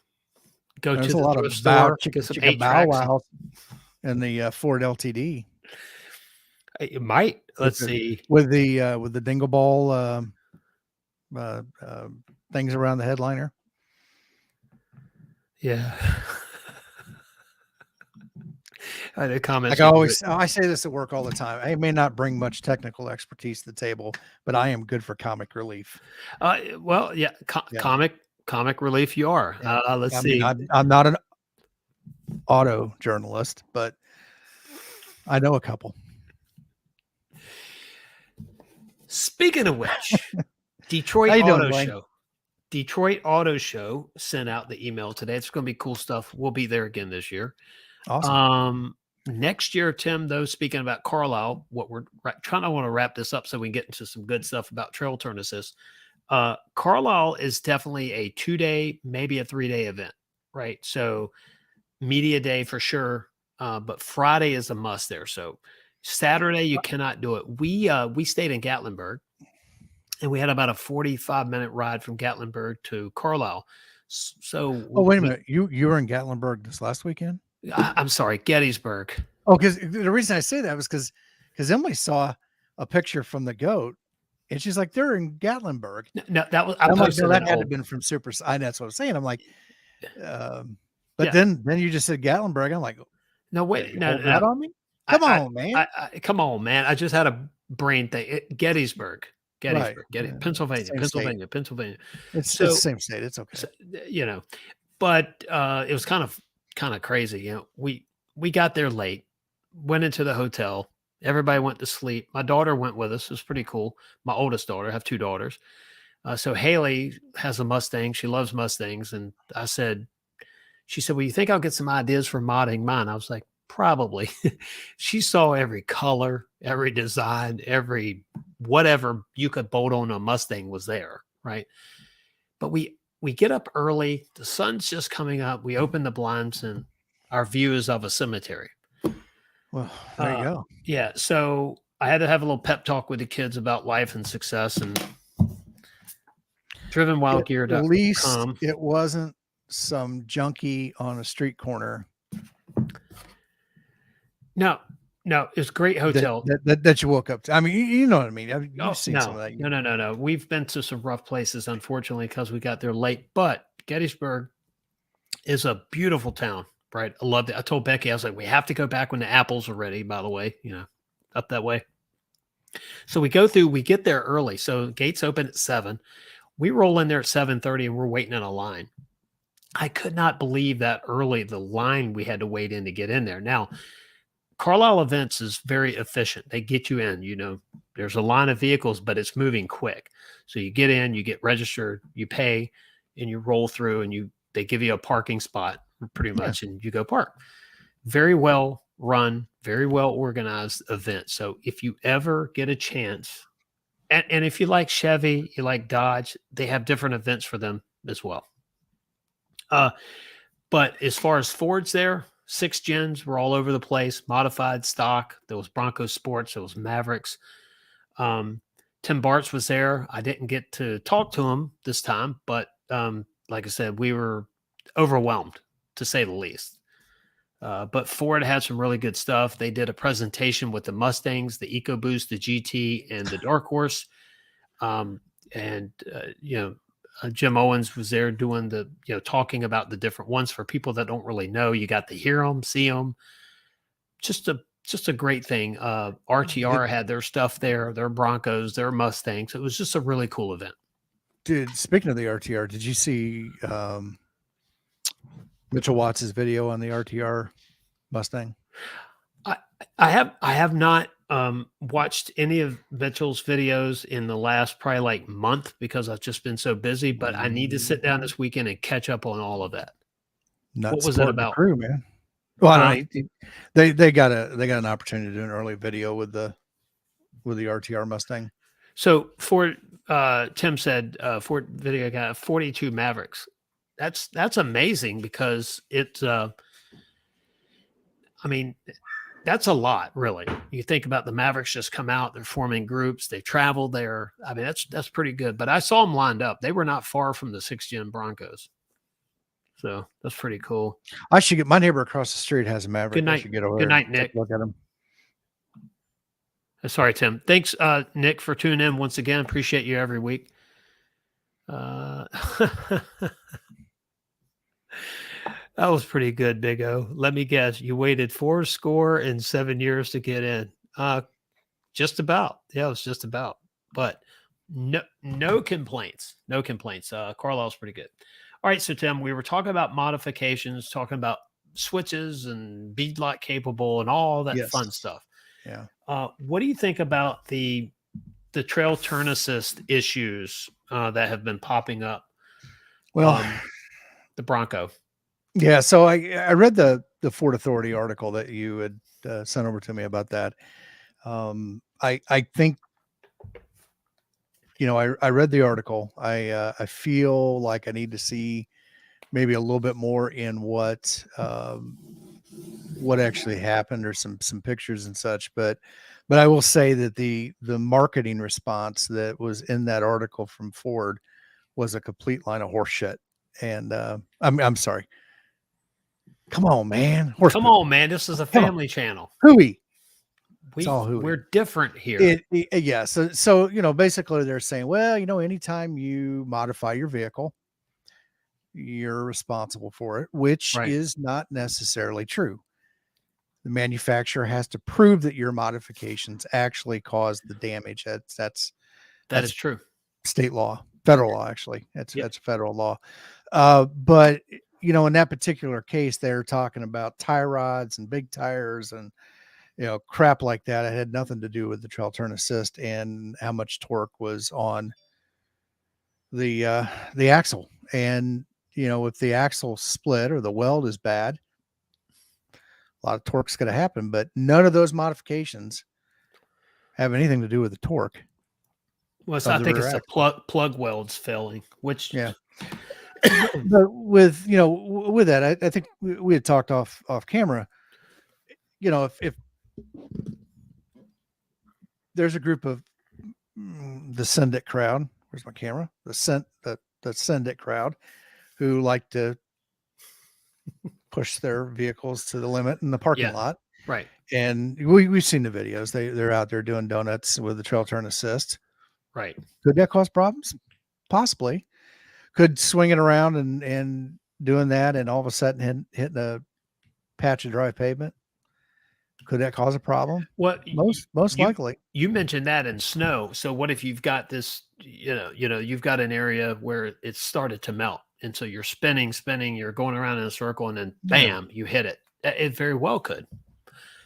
There's to a the lot of thrift store, get some chicka bow 8-tracks. wow in the Ford LTD It might. with Let's see. the dingle ball uh, uh, things around the headliner. Yeah. The comments Like you can put. I say this at work all the time. I may not bring much technical expertise to the table, but I am good for comic relief. Well, yeah, Yeah, comic relief. You are. yeah. Let's I mean, see. I'm not an auto journalist, but I know a couple. Speaking of which, How Detroit you doing, Auto Blaine? Show. Detroit Auto Show sent out the email today. It's going to be cool stuff. We'll be there again this year. Awesome. Next year, Tim, though, speaking about Carlisle, what we're trying to want to wrap this up so we can get into some good stuff about Trail Turn Assist. Carlisle is definitely a 2-day, maybe a 3-day event, right? So media day for sure. But Friday is a must there. So Saturday, you cannot do it. We stayed in Gatlinburg and we had about a 45-minute ride from Gatlinburg to Carlisle. Oh, So wait a minute. You were in Gatlinburg this last weekend? I'm sorry, Gettysburg. Oh, because the reason I say that was because Emily saw a picture from the goat, and she's like, "They're in Gatlinburg." No, that was I I'm like, "No, posted that an had to have old. been from Super." That's what I'm saying. I'm like, but Yeah. then you just said Gatlinburg. I'm like, No, "Are wait, you no, holding no. that on me? I, Come on, man!" come on, man. I just had a brain thing. Right. Pennsylvania, Same state. Pennsylvania, Pennsylvania. It's the So, same state. It's okay. so but it was kind of crazy. We got there late, went into the hotel. Everybody went to sleep. My daughter went with us. It was pretty cool. My oldest daughter, I have 2 daughters. So Haley has a Mustang. She loves Mustangs. And she said, well, you think I'll get some ideas for modding mine? I was like, probably. She saw every color, every design, every whatever you could bolt on a Mustang was there. Right. But we get up early. The sun's just coming up. We open the blinds and our view is of a cemetery. Well, there you go. Yeah. So I had to have a little pep talk with the kids about life and success and At least drivenwildgear.com. it wasn't some junkie on a street corner No, it's a great hotel. that you woke up to. I mean, you know what I mean. You've seen some of No, that. no. We've been to some rough places, unfortunately, because we got there late. But Gettysburg is a beautiful town, right? I loved it. I told Becky, I was like, we have to go back when the apples are ready, by the way, up that way. So we get there early. So gates open at 7. We roll in there at 7:30 and we're waiting in a line. I could not believe that early, the line we had to wait in to get in there. Now, Carlisle Events is very efficient. They get you in, there's a line of vehicles, but it's moving quick. So you get in, you get registered, you pay, and you roll through and they give you a parking spot pretty much and you go park. Very well run, very well organized event. So if you ever get a chance, and if you like Chevy, you like Dodge, they have different events for them as well. But as far as Fords there, 6 gens were all over the place, modified stock. There was Bronco Sports, there was Mavericks. Tim Bartz was there. I didn't get to talk to him this time, but like I said, we were overwhelmed, to say the least. But Ford had some really good stuff. They did a presentation with the Mustangs, the EcoBoost, the GT, and the Dark Horse. Um, and Jim Owens was there doing talking about the different ones for people that don't really know. You got to hear them, see them. Just a great thing. RTR had their stuff there, their Broncos, their Mustangs. It was just a really cool event. Dude, speaking of the RTR, did you see Mitchell Watts' video on the RTR Mustang? I have not watched any of Mitchell's videos in the last probably like month because I've just been so busy. But I need to sit down this weekend and catch up on all of that. Not what was it supporting the about? crew, man. Well, I don't know. They got an opportunity to do an early video with the RTR Mustang. So Ford, Tim said, Ford video got 42 Mavericks. That's amazing because it's. I mean, that's a lot, really. You think about the Mavericks just come out, they're forming groups, they travel there. I mean, that's pretty good. But I saw them lined up. They were not far from the 6th-gen Broncos. So that's pretty cool. I should get my neighbor across the street has a Maverick. Good night. I should get over Good there night, Nick. Take a look at him. Sorry, Tim. Thanks, Nick, for tuning in once again. Appreciate you every week. That was pretty good, Big O. Let me guess. You waited 4 score and 7 years to get in. Just about. Yeah, it was just about. But no complaints. No complaints. Carlisle's pretty good. All right, so Tim, we were talking about modifications, talking about switches and beadlock capable and all that fun stuff. Yeah. What do you think about the trail turn assist issues that have been popping up? Well, the Bronco. Yeah, so I read the Ford Authority article that you had sent over to me about that. I think, I read the article. I feel like I need to see maybe a little bit more in what actually happened, or some pictures and such. But I will say that the marketing response that was in that article from Ford was a complete line of horse shit. And I'm sorry. Come on, man. Come on, man. This is a family channel. Hooey. We're different here. Yeah. So, basically they're saying, well, anytime you modify your vehicle, you're responsible for it, which is not necessarily true. The manufacturer has to prove that your modifications actually caused the damage. That is true. State law, federal law, actually. That's federal law. But in that particular case, they're talking about tie rods and big tires and, crap like that. It had nothing to do with the trail turn assist and how much torque was on the axle. And, if the axle split or the weld is bad, a lot of torque's going to happen, but none of those modifications have anything to do with the torque. Well, so I think it's the plug welds failing, which but with that, I think we had talked off camera. If there's a group of the Send It crowd, where's my camera? The Send It crowd who like to push their vehicles to the limit in the parking lot, right? And we've seen the videos. They're out there doing donuts with the trail turn assist. Right. Could that cause problems? Possibly. Could swing it around and doing that, and all of a sudden hitting a patch of dry pavement. Could that cause a problem? Well, most likely. You mentioned that in snow. So what if you've got this, you've got an area where it's started to melt, and so you're spinning, you're going around in a circle, and then bam, you hit it. It very well could.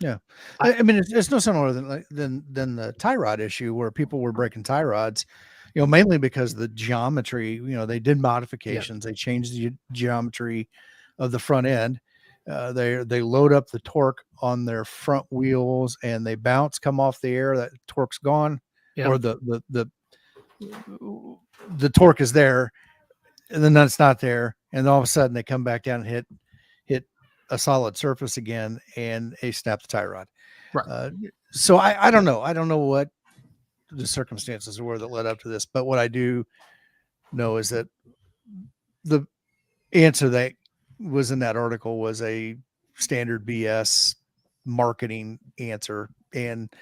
Yeah, I mean, it's no similar than the tie rod issue where people were breaking tie rods, mainly because of the geometry. They did modifications. They changed the geometry of the front end. They load up the torque on their front wheels, and they come off the air. That torque's gone, or the torque is there, and then it's not there, and all of a sudden they come back down and hit a solid surface again, and they snap the tie rod. Right. So I don't know. I don't know what the circumstances were that led up to this, but what I do know is that the answer that was in that article was a standard BS marketing answer. And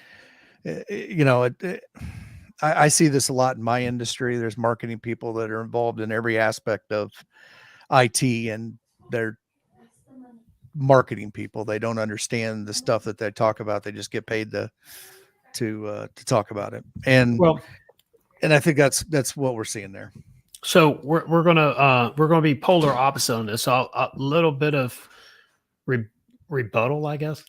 I see this a lot in my industry. There's marketing people that are involved in every aspect of IT, and they're marketing people. They don't understand the stuff that they talk about. They just get paid to talk about it. And Well, I think that's what we're seeing there. so we're gonna be polar opposite on this. So a little bit of rebuttal, I guess.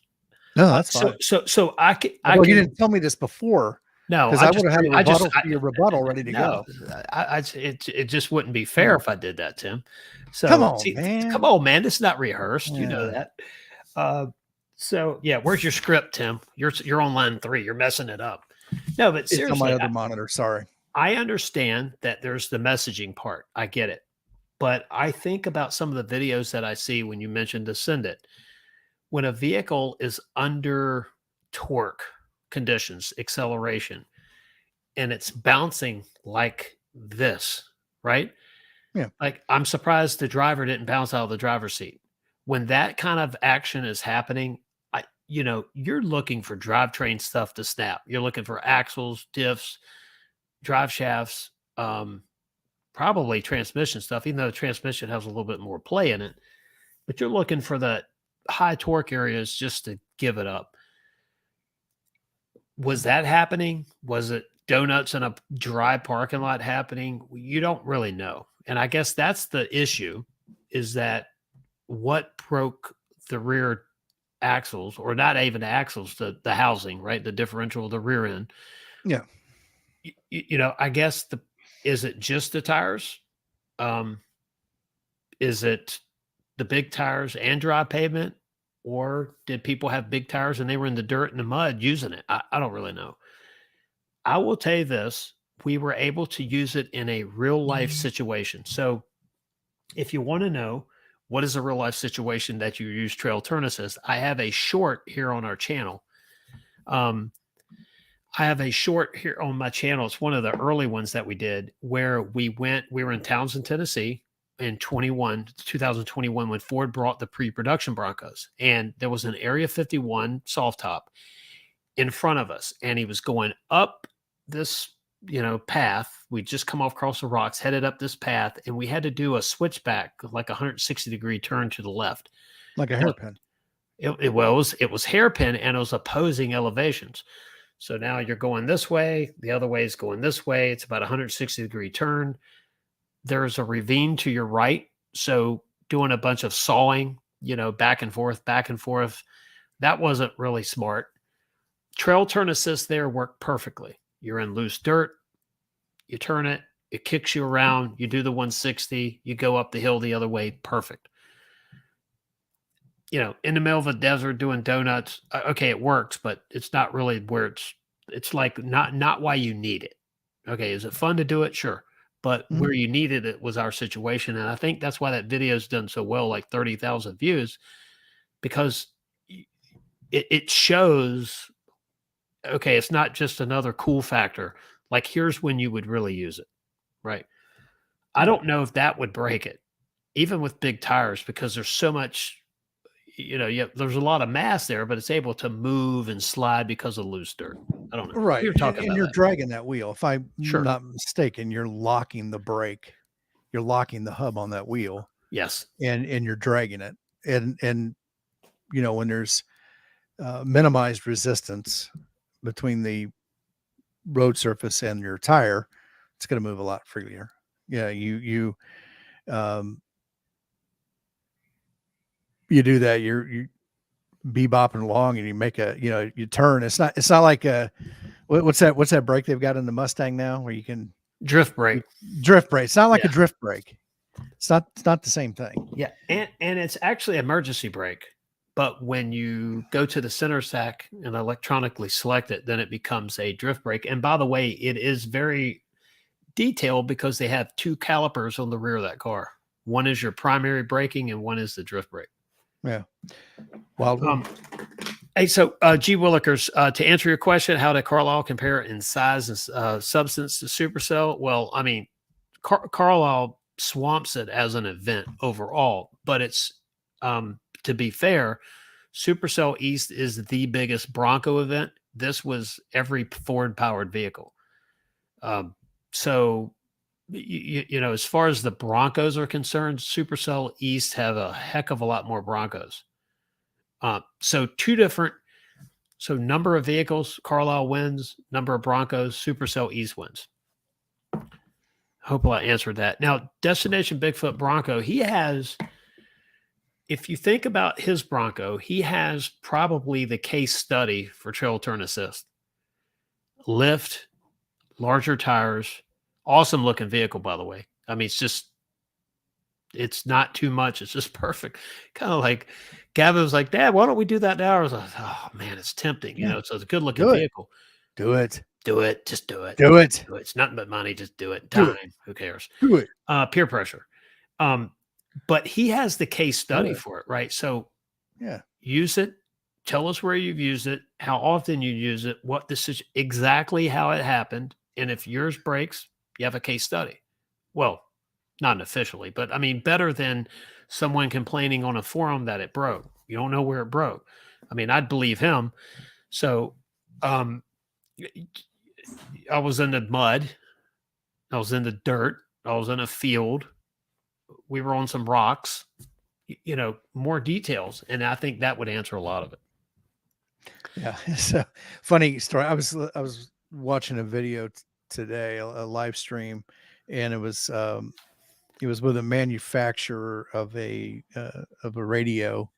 No, that's fine. So I can Well, you didn't tell me this before, no, because I would have had a rebuttal for your rebuttal ready to no, go. it just wouldn't be fair if I did that, Tim. So Come on, man. Come on, man. This is not rehearsed. Yeah. You know that. So yeah, where's your script, Tim? You're on line 3. You're messing it up. No, but seriously, it's on my other monitor. Sorry. I understand that there's the messaging part. I get it. But I think about some of the videos that I see when you mentioned to send it. When a vehicle is under torque conditions, acceleration, and it's bouncing like this, right? Yeah. Like I'm surprised the driver didn't bounce out of the driver's seat. When that kind of action is happening, you're looking for drivetrain stuff to snap. You're looking for axles, diffs, drive shafts, probably transmission stuff, even though the transmission has a little bit more play in it. But you're looking for the high torque areas just to give it up. Was that happening? Was it donuts in a dry parking lot happening? You don't really know. And I guess that's the issue, is that what broke the rear axles, or not even the axles, the housing, right? The differential, the rear end. Yeah. I guess is it just the tires? Is it the big tires and dry pavement? Or did people have big tires and they were in the dirt and the mud using it? I don't really know. I will tell you this. We were able to use it in a real life situation. So if you want to know what is a real life situation that you use trail turn assist, I have a short here on our channel. I have a short here on my channel. It's one of the early ones that we did, where we were in Townsend, Tennessee in 2021, when Ford brought the pre-production Broncos, and there was an Area 51 soft top in front of us, and he was going up this path. We just come across the rocks, headed up this path, and we had to do a switchback, like a 160-degree turn to the left, like a hairpin. It was hairpin, and it was opposing elevations. So now you're going this way, the other way is going this way. It's about a 160-degree turn. There's a ravine to your right. So doing a bunch of sawing, back and forth, that wasn't really smart. Trail turn assist there worked perfectly. You're in loose dirt, you turn it, it kicks you around, you do the 160, you go up the hill the other way, perfect. In the middle of a desert doing donuts, okay, it works, but it's not really where it's like not why you need it. Okay, is it fun to do it? Sure. But where you needed it was our situation. And I think that's why that video's done so well, like 30,000 views, because it shows, okay, it's not just another cool factor. Like, here's when you would really use it, right? I don't know if that would break it, even with big tires, because there's so much, there's a lot of mass there, but it's able to move and slide because of loose dirt. I don't know. Right. You're talking and you're dragging that wheel. If I'm not mistaken, you're locking the brake. You're locking the hub on that wheel. Yes. And you're dragging it. And when there's minimized resistance between the road surface and your tire, it's going to move a lot freer. Yeah. You do that, you bebopping along, and you make you turn. It's not like what's that brake they've got in the Mustang now, where you can drift brake. It's not like a drift brake. It's not the same thing. Yeah. And it's actually emergency brake. But when you go to the center stack and electronically select it, then it becomes a drift brake. And by the way, it is very detailed, because they have 2 calipers on the rear of that car. One is your primary braking and one is the drift brake. Yeah. Well, hey, so G. Willikers, to answer your question, how did Carlisle compare in size and substance to Supercell? Well, I mean, Carlisle swamps it as an event overall, but it's to be fair, Supercell East is the biggest Bronco event. This was every Ford powered vehicle. So, as far as the Broncos are concerned, Supercell East have a heck of a lot more Broncos. So number of vehicles, Carlisle wins, number of Broncos, Supercell East wins. Hope I answered that. Now, Destination Bigfoot Bronco, if you think about his Bronco, he has probably the case study for trail turn assist. Lift, larger tires, awesome looking vehicle, by the way. I mean, it's not too much. It's just perfect. Kind of like Gavin was like, Dad, why don't we do that now? I was like, oh man, it's tempting. Yeah. So it's a good looking Do it. vehicle. Do it. Do it. Just do it. Do it. Do it. It's nothing but money. Just do it. Do Time. it. Who cares? Do it. Peer pressure. But he has the case study for it, right? So yeah, use it. Tell us where you've used it, how often you use it, what this is, exactly how it happened. And if yours breaks, you have a case study. Well, not officially, but I mean, better than someone complaining on a forum that it broke. You don't know where it broke. I mean, I'd believe him. So I was in the mud. I was in the dirt. I was in a field. We were on some rocks, more details. And I think that would answer a lot of it. Yeah. It's a funny story. I was watching a video today, a live stream, and it was with a manufacturer of a radio,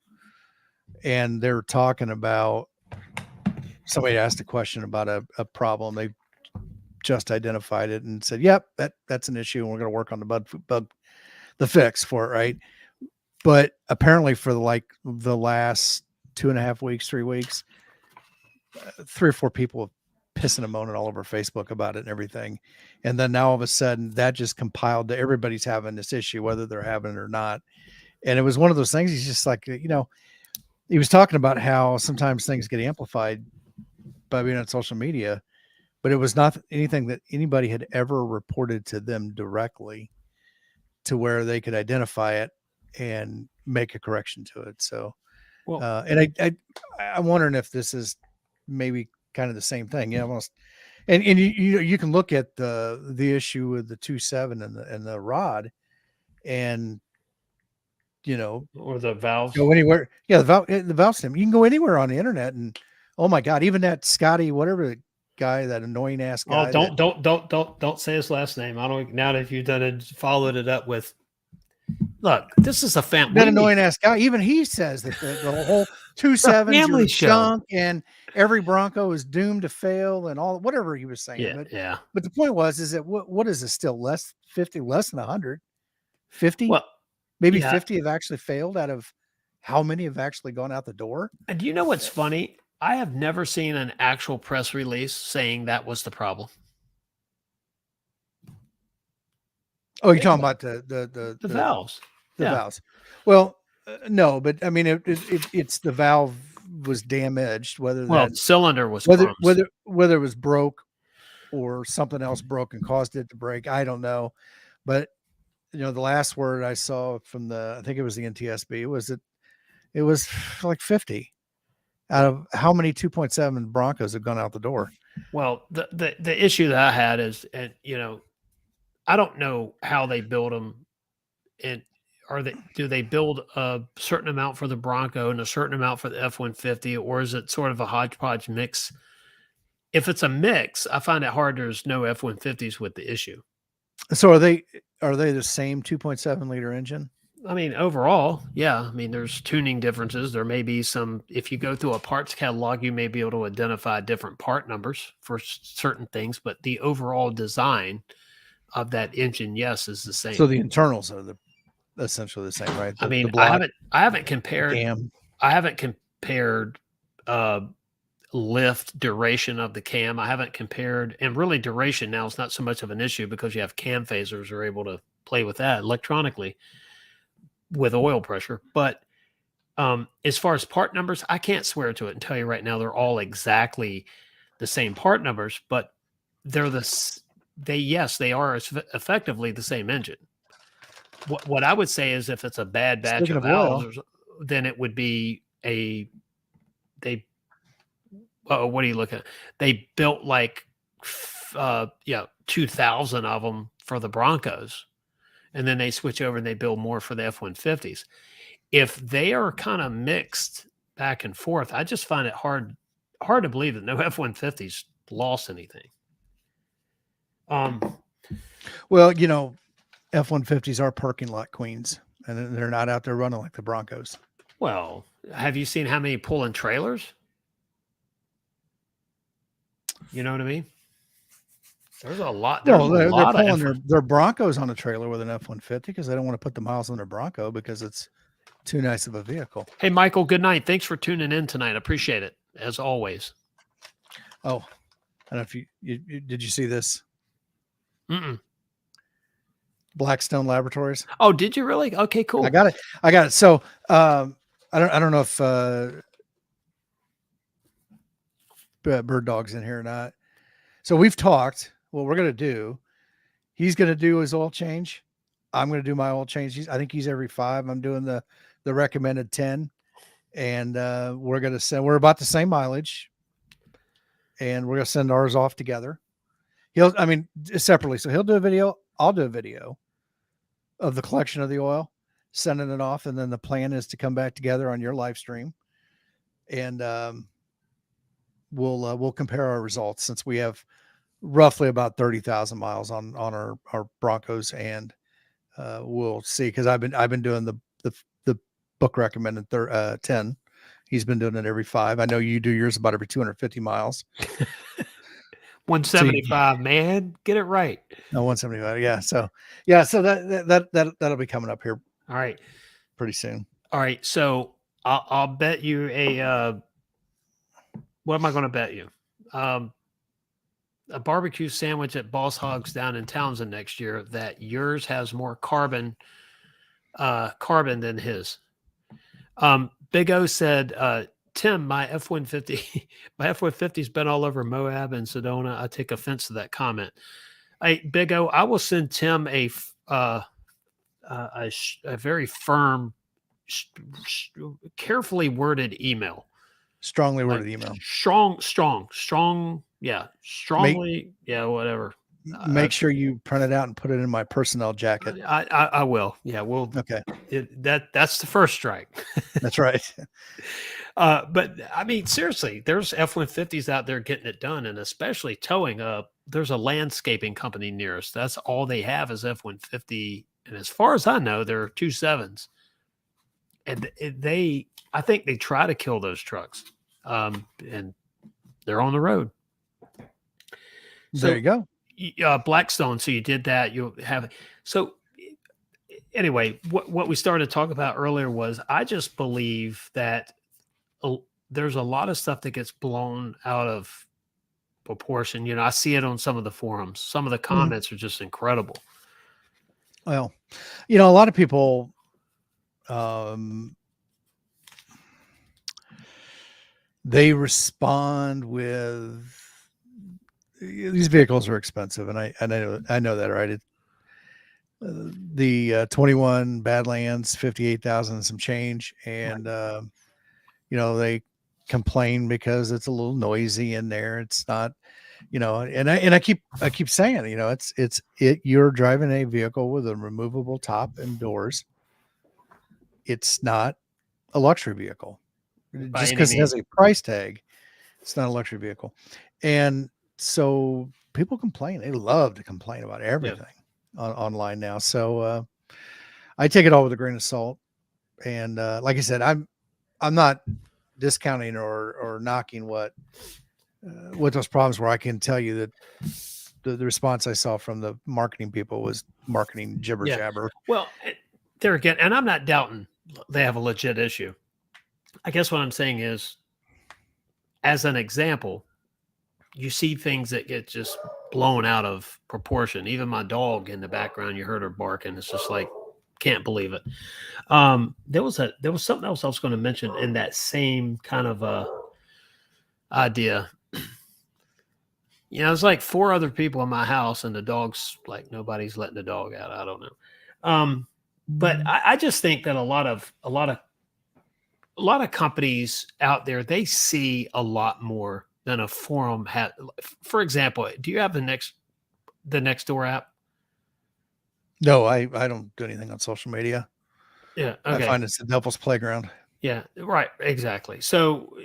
and they're talking about, somebody asked a question about a problem. They just identified it and said, yep, that's an issue, and we're going to work on the fix for it, right? But apparently for the last 2.5 weeks, 3 weeks, 3 or 4 people pissing and moaning all over Facebook about it and everything. And then now all of a sudden that just compiled to everybody's having this issue, whether they're having it or not. And it was one of those things. He's just like, he was talking about how sometimes things get amplified by being on social media, but it was not anything that anybody had ever reported to them directly to where they could identify it and make a correction to it. So, and I'm wondering if this is maybe kind of the same thing, almost. And you can look at the issue with the 2.7 and the rod, and or the valves, go anywhere. Yeah, the valve stem. You can go anywhere on the internet, and oh my God, even that Scotty, whatever guy, that annoying ass guy. Oh, don't say his last name. I don't. Now that you've done it, followed it up with, look, this is a family. That annoying ass guy. Even he says that the whole 2.7s are junk, and every Bronco is doomed to fail, and all whatever he was saying. Yeah. But the point was, is that what is it still less 50, less than 100, 50? Well, maybe 50 have actually failed out of how many have actually gone out the door. And do you know what's funny? I have never seen an actual press release saying that was the problem. Oh, you're talking about the valves. The valves. Well, no, but I mean, it's the valve was damaged, the cylinder was whether it was broke or something else broke and caused it to break. I don't know, but the last word I saw from I think it was the NTSB, was it was like 50 out of how many 2.7 Broncos have gone out the door. Well, the issue that I had is, and I don't know how they build them, and do they build a certain amount for the Bronco and a certain amount for the F-150, or is it sort of a hodgepodge mix? If it's a mix, I find it hard. There's no F-150s with the issue. So are they the same 2.7 liter engine? I mean, overall, yeah. I mean, there's tuning differences. There may be some, if you go through a parts catalog, you may be able to identify different part numbers for certain things, but the overall design of that engine, yes, is the same. So the internals are essentially the same, right? I haven't compared. I haven't compared lift duration of the cam. I haven't compared, and really duration now is not so much of an issue because you have cam phasers are able to play with that electronically with oil pressure. But as far as part numbers, I can't swear to it and tell you right now they're all exactly the same part numbers, but they are effectively the same engine. What I would say is, if it's a bad batch of valves, then it would be they. Oh, what are you looking at? They built like 2,000 of them for the Broncos, and then they switch over and they build more for the F-150s. If they are kind of mixed back and forth, I just find it hard to believe that no F-150s lost anything. Well, F-150s are parking lot queens, and they're not out there running like the Broncos. Well, have you seen how many pulling trailers? You know what I mean? There's a lot. There's Well, a lot they're of pulling their Broncos on a trailer with an F-150 because they don't want to put the miles on their Bronco because it's too nice of a vehicle. Hey, Michael, good night. Thanks for tuning in tonight. I appreciate it, as always. Oh, I don't know if you did you see this? Mm-mm. Blackstone Laboratories. Oh, did you really? Okay, cool. I got it. So I don't know if Bird Dog's in here or not. So we've talked. What we're gonna do, he's gonna do his oil change. I'm gonna do my oil change. I think he's every 5. I'm doing the recommended 10, and we're about the same mileage, and we're gonna send ours off together. Separately. So he'll do a video. I'll do a video of the collection of the oil, sending it off, and then the plan is to come back together on your live stream, and we'll compare our results since we have roughly about 30,000 miles on our Broncos, and we'll see, because I've been doing the book recommended 10. He's been doing it every 5. I know you do yours about every 250 miles. 175, man, get it right. No, 175. Yeah. So that'll be coming up here. All right, pretty soon. All right. So I'll bet you a. What am I going to bet you? A barbecue sandwich at Boss Hogs down in Townsend next year that yours has more carbon than his. Big O said, Tim, my F-150's been all over Moab and Sedona. I take offense to that comment. Hey, Big O, I will send Tim a very firm, carefully worded email. Strongly worded email. Strong. Yeah. Strongly. Whatever. Make sure you print it out and put it in my personnel jacket. I will. Yeah. Well, okay. That's the first strike. That's right. But I mean, seriously, there's F-150s out there getting it done, and especially towing. There's a landscaping company near us. That's all they have is F-150. And as far as I know, there are 27s. And I think they try to kill those trucks. And they're on the road. So, there you go. Blackstone. So you did that. You'll have. So anyway, what we started to talk about earlier was I just believe that there's a lot of stuff that gets blown out of proportion. I see it on some of the forums. Some of the comments are just incredible. Well, a lot of people, they respond with, these vehicles are expensive, and I know that, right? The 21 Badlands, 58,000 some change, and they complain because it's a little noisy in there. It's not, and I keep saying, you're driving a vehicle with a removable top and doors. It's not a luxury vehicle. Just because it has a price tag, it's not a luxury vehicle. And so people complain. They love to complain about everything online now. So I take it all with a grain of salt. And like I said, I'm not discounting or knocking what those problems were. I can tell you that the response I saw from the marketing people was marketing jibber jabber. Well, there again, and I'm not doubting they have a legit issue. I guess what I'm saying is, as an example, you see things that get just blown out of proportion. Even my dog in the background, you heard her barking. It's just like, can't believe it. There was something else I was going to mention in that same kind of idea. It's like 4 other people in my house, and the dog's like, nobody's letting the dog out. I don't know. But I just think that a lot of a lot of companies out there, they see a lot more than a forum has. For example, do you have the Nextdoor app? No, I don't do anything on social media. Yeah. I Okay. find it's the devil's playground. Yeah, right, exactly. So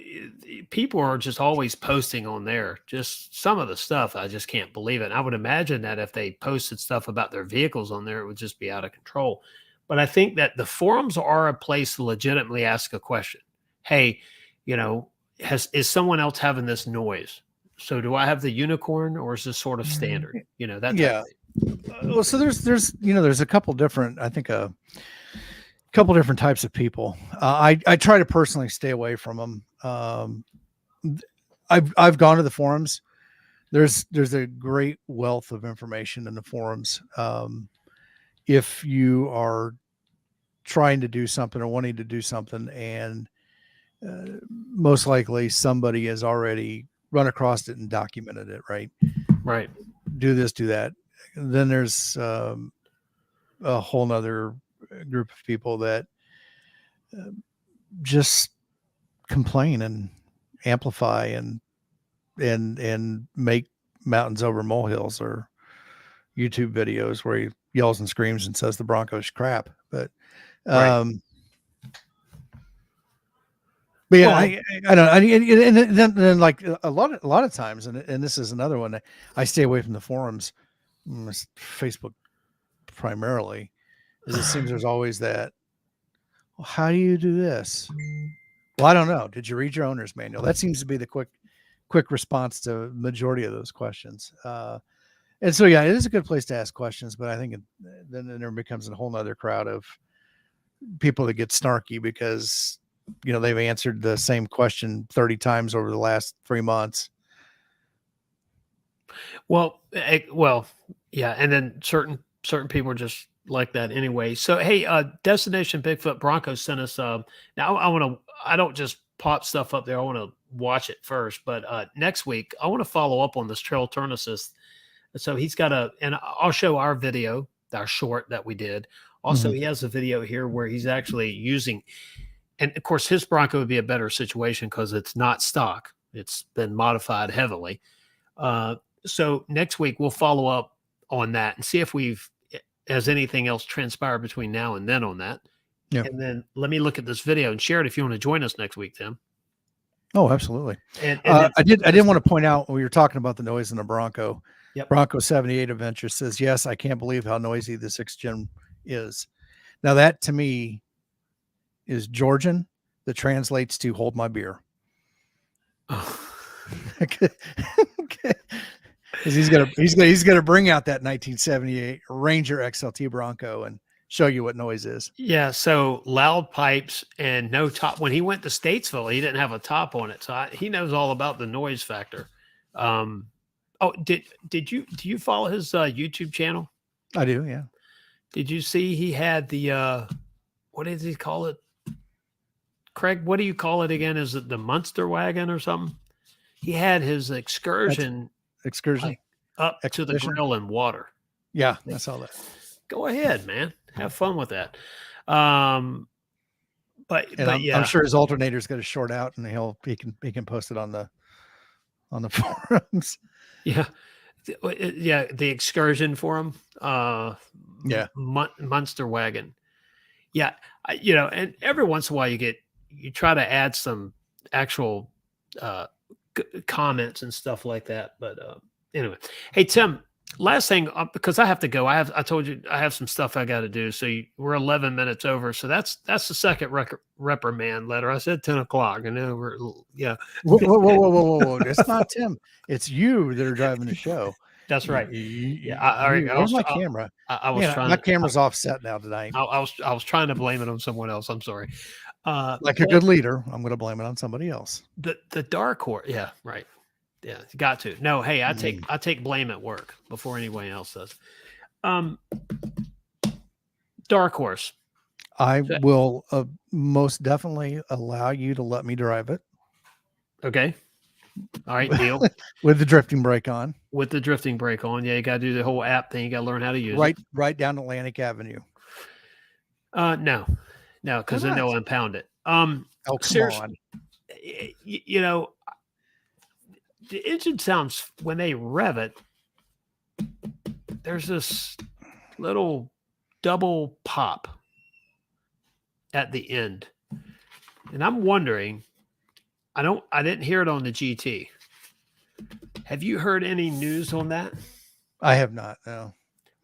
people are just always posting on there. Just some of the stuff, I just can't believe it. And I would imagine that if they posted stuff about their vehicles on there, it would just be out of control. But I think that the forums are a place to legitimately ask a question. Hey, you know, is someone else having this noise? So do I have the unicorn, or is this sort of standard? You know, that type of Yeah. thing. Well, so there's a couple different, I think a couple different types of people. I try to personally stay away from them. I've gone to the forums. There's a great wealth of information in the forums. If you are trying to do something or wanting to do something, and most likely somebody has already run across it and documented it, right? Right. Do this, do that. Then there's a whole nother group of people that just complain and amplify and make mountains over molehills, or YouTube videos where he yells and screams and says the Broncos crap. Right. Um, but yeah, Well, I don't. And then like a lot of times, and this is another one. I stay away from the forums, Facebook primarily, is it seems there's always that. Well, how do you do this? Well, I don't know. Did you read your owner's manual? That seems to be the quick response to majority of those questions. And so, yeah, it is a good place to ask questions, but I think then there becomes a whole nother crowd of people that get snarky because, they've answered the same question 30 times over the last 3 months. well, yeah, and then certain people are just like that anyway. So hey, Destination Bigfoot Bronco sent us. Now I want to. I don't just pop stuff up there. I want to watch it first. But next week I want to follow up on this trail turn assist. So he's got and I'll show our video, our short that we did. Also, Mhm. he has a video here where he's actually using, and of course, his Bronco would be a better situation because it's not stock. It's been modified heavily. Uh, so next week we'll follow up on that and see if has anything else transpired between now and then on that. Yeah. And then let me look at this video and share it if you want to join us next week, Tim. Oh, absolutely. And then I did want to point out when we were talking about the noise in the Bronco. yep. Bronco 78 Adventure says, yes, I can't believe how noisy the 6th gen is. Now that to me is Georgian that translates to hold my beer. Because he's gonna bring out that 1978 Ranger XLT Bronco and show you what noise is. Yeah, so loud pipes and no top. When he went to Statesville, he didn't have a top on it, so he knows all about the noise factor. Oh, do you follow his YouTube channel? I do, yeah. Did you see he had the what does he call it? Craig, what do you call it again? Is it the Munster wagon or something? He had his excursion Excursion up to the expedition. grill in water. Yeah, I saw that. Go ahead, man. Have fun with that. But yeah, I'm sure his alternator's got a short out, and he can post it on the forums. yeah, yeah. The excursion for him. Yeah, Munster wagon. Yeah, and every once in a while you try to add some actual comments and stuff like that. But anyway, hey Tim, last thing because I have to go. I told you I have some stuff I got to do. So we're 11 minutes over. So that's the second reprimand letter. I said 10 o'clock, and then we're whoa! It's not Tim. It's you that are driving the show. That's right. Where's my camera? I was trying. My camera's offset now tonight. I was trying to blame it on someone else. I'm sorry. Like a good leader, I'm going to blame it on somebody else. The dark horse. Yeah, right. Yeah, you got to. No, hey, I take blame at work before anyone else does. Dark horse. I will most definitely allow you to let me drive it. Okay. All right, deal. With the drifting brake on. With the drifting brake on. Yeah, you got to do the whole app thing. You got to learn how to use it. It. Right down Atlantic Avenue. No, because then they'll impound it. Oh, come Seriously, on. you know, the engine sounds when they rev it. There's this little double pop at the end, and I'm wondering. I didn't hear it on the GT. Have you heard any news on that? I have not. No.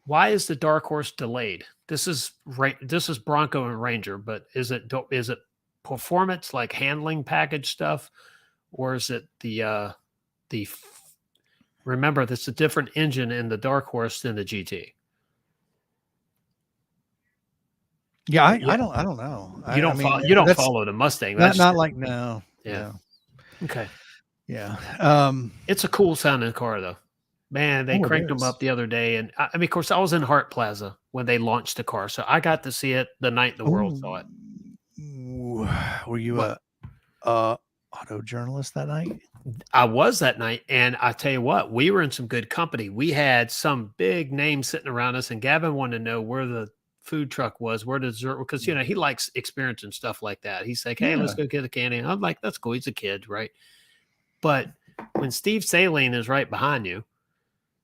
Why is the Dark Horse delayed? This is right. This is Bronco and Ranger, but is it performance like handling package stuff, or is it the remember that's a different engine in the Dark Horse than the GT. Yeah, You, I don't know. you I don't mean, follow you don't that's follow the Mustang. not That's not like no, yeah. no. Okay. Yeah. It's a cool sounding car though. Man, they Oh, it cranked them is. up the other day, and I mean, of course, I was in Hart Plaza when they launched the car, so I got to see it the night the world Oh, saw it. were you What a auto journalist that night? I was that night, and I tell you what, we were in some good company. We had some big names sitting around us, and Gavin wanted to know where the food truck was, where the dessert, because he likes experiencing stuff like that. He's like, "Hey, let's Yeah. go get a candy." I'm like, "That's cool." He's a kid, right? But when Steve Saline is right behind you,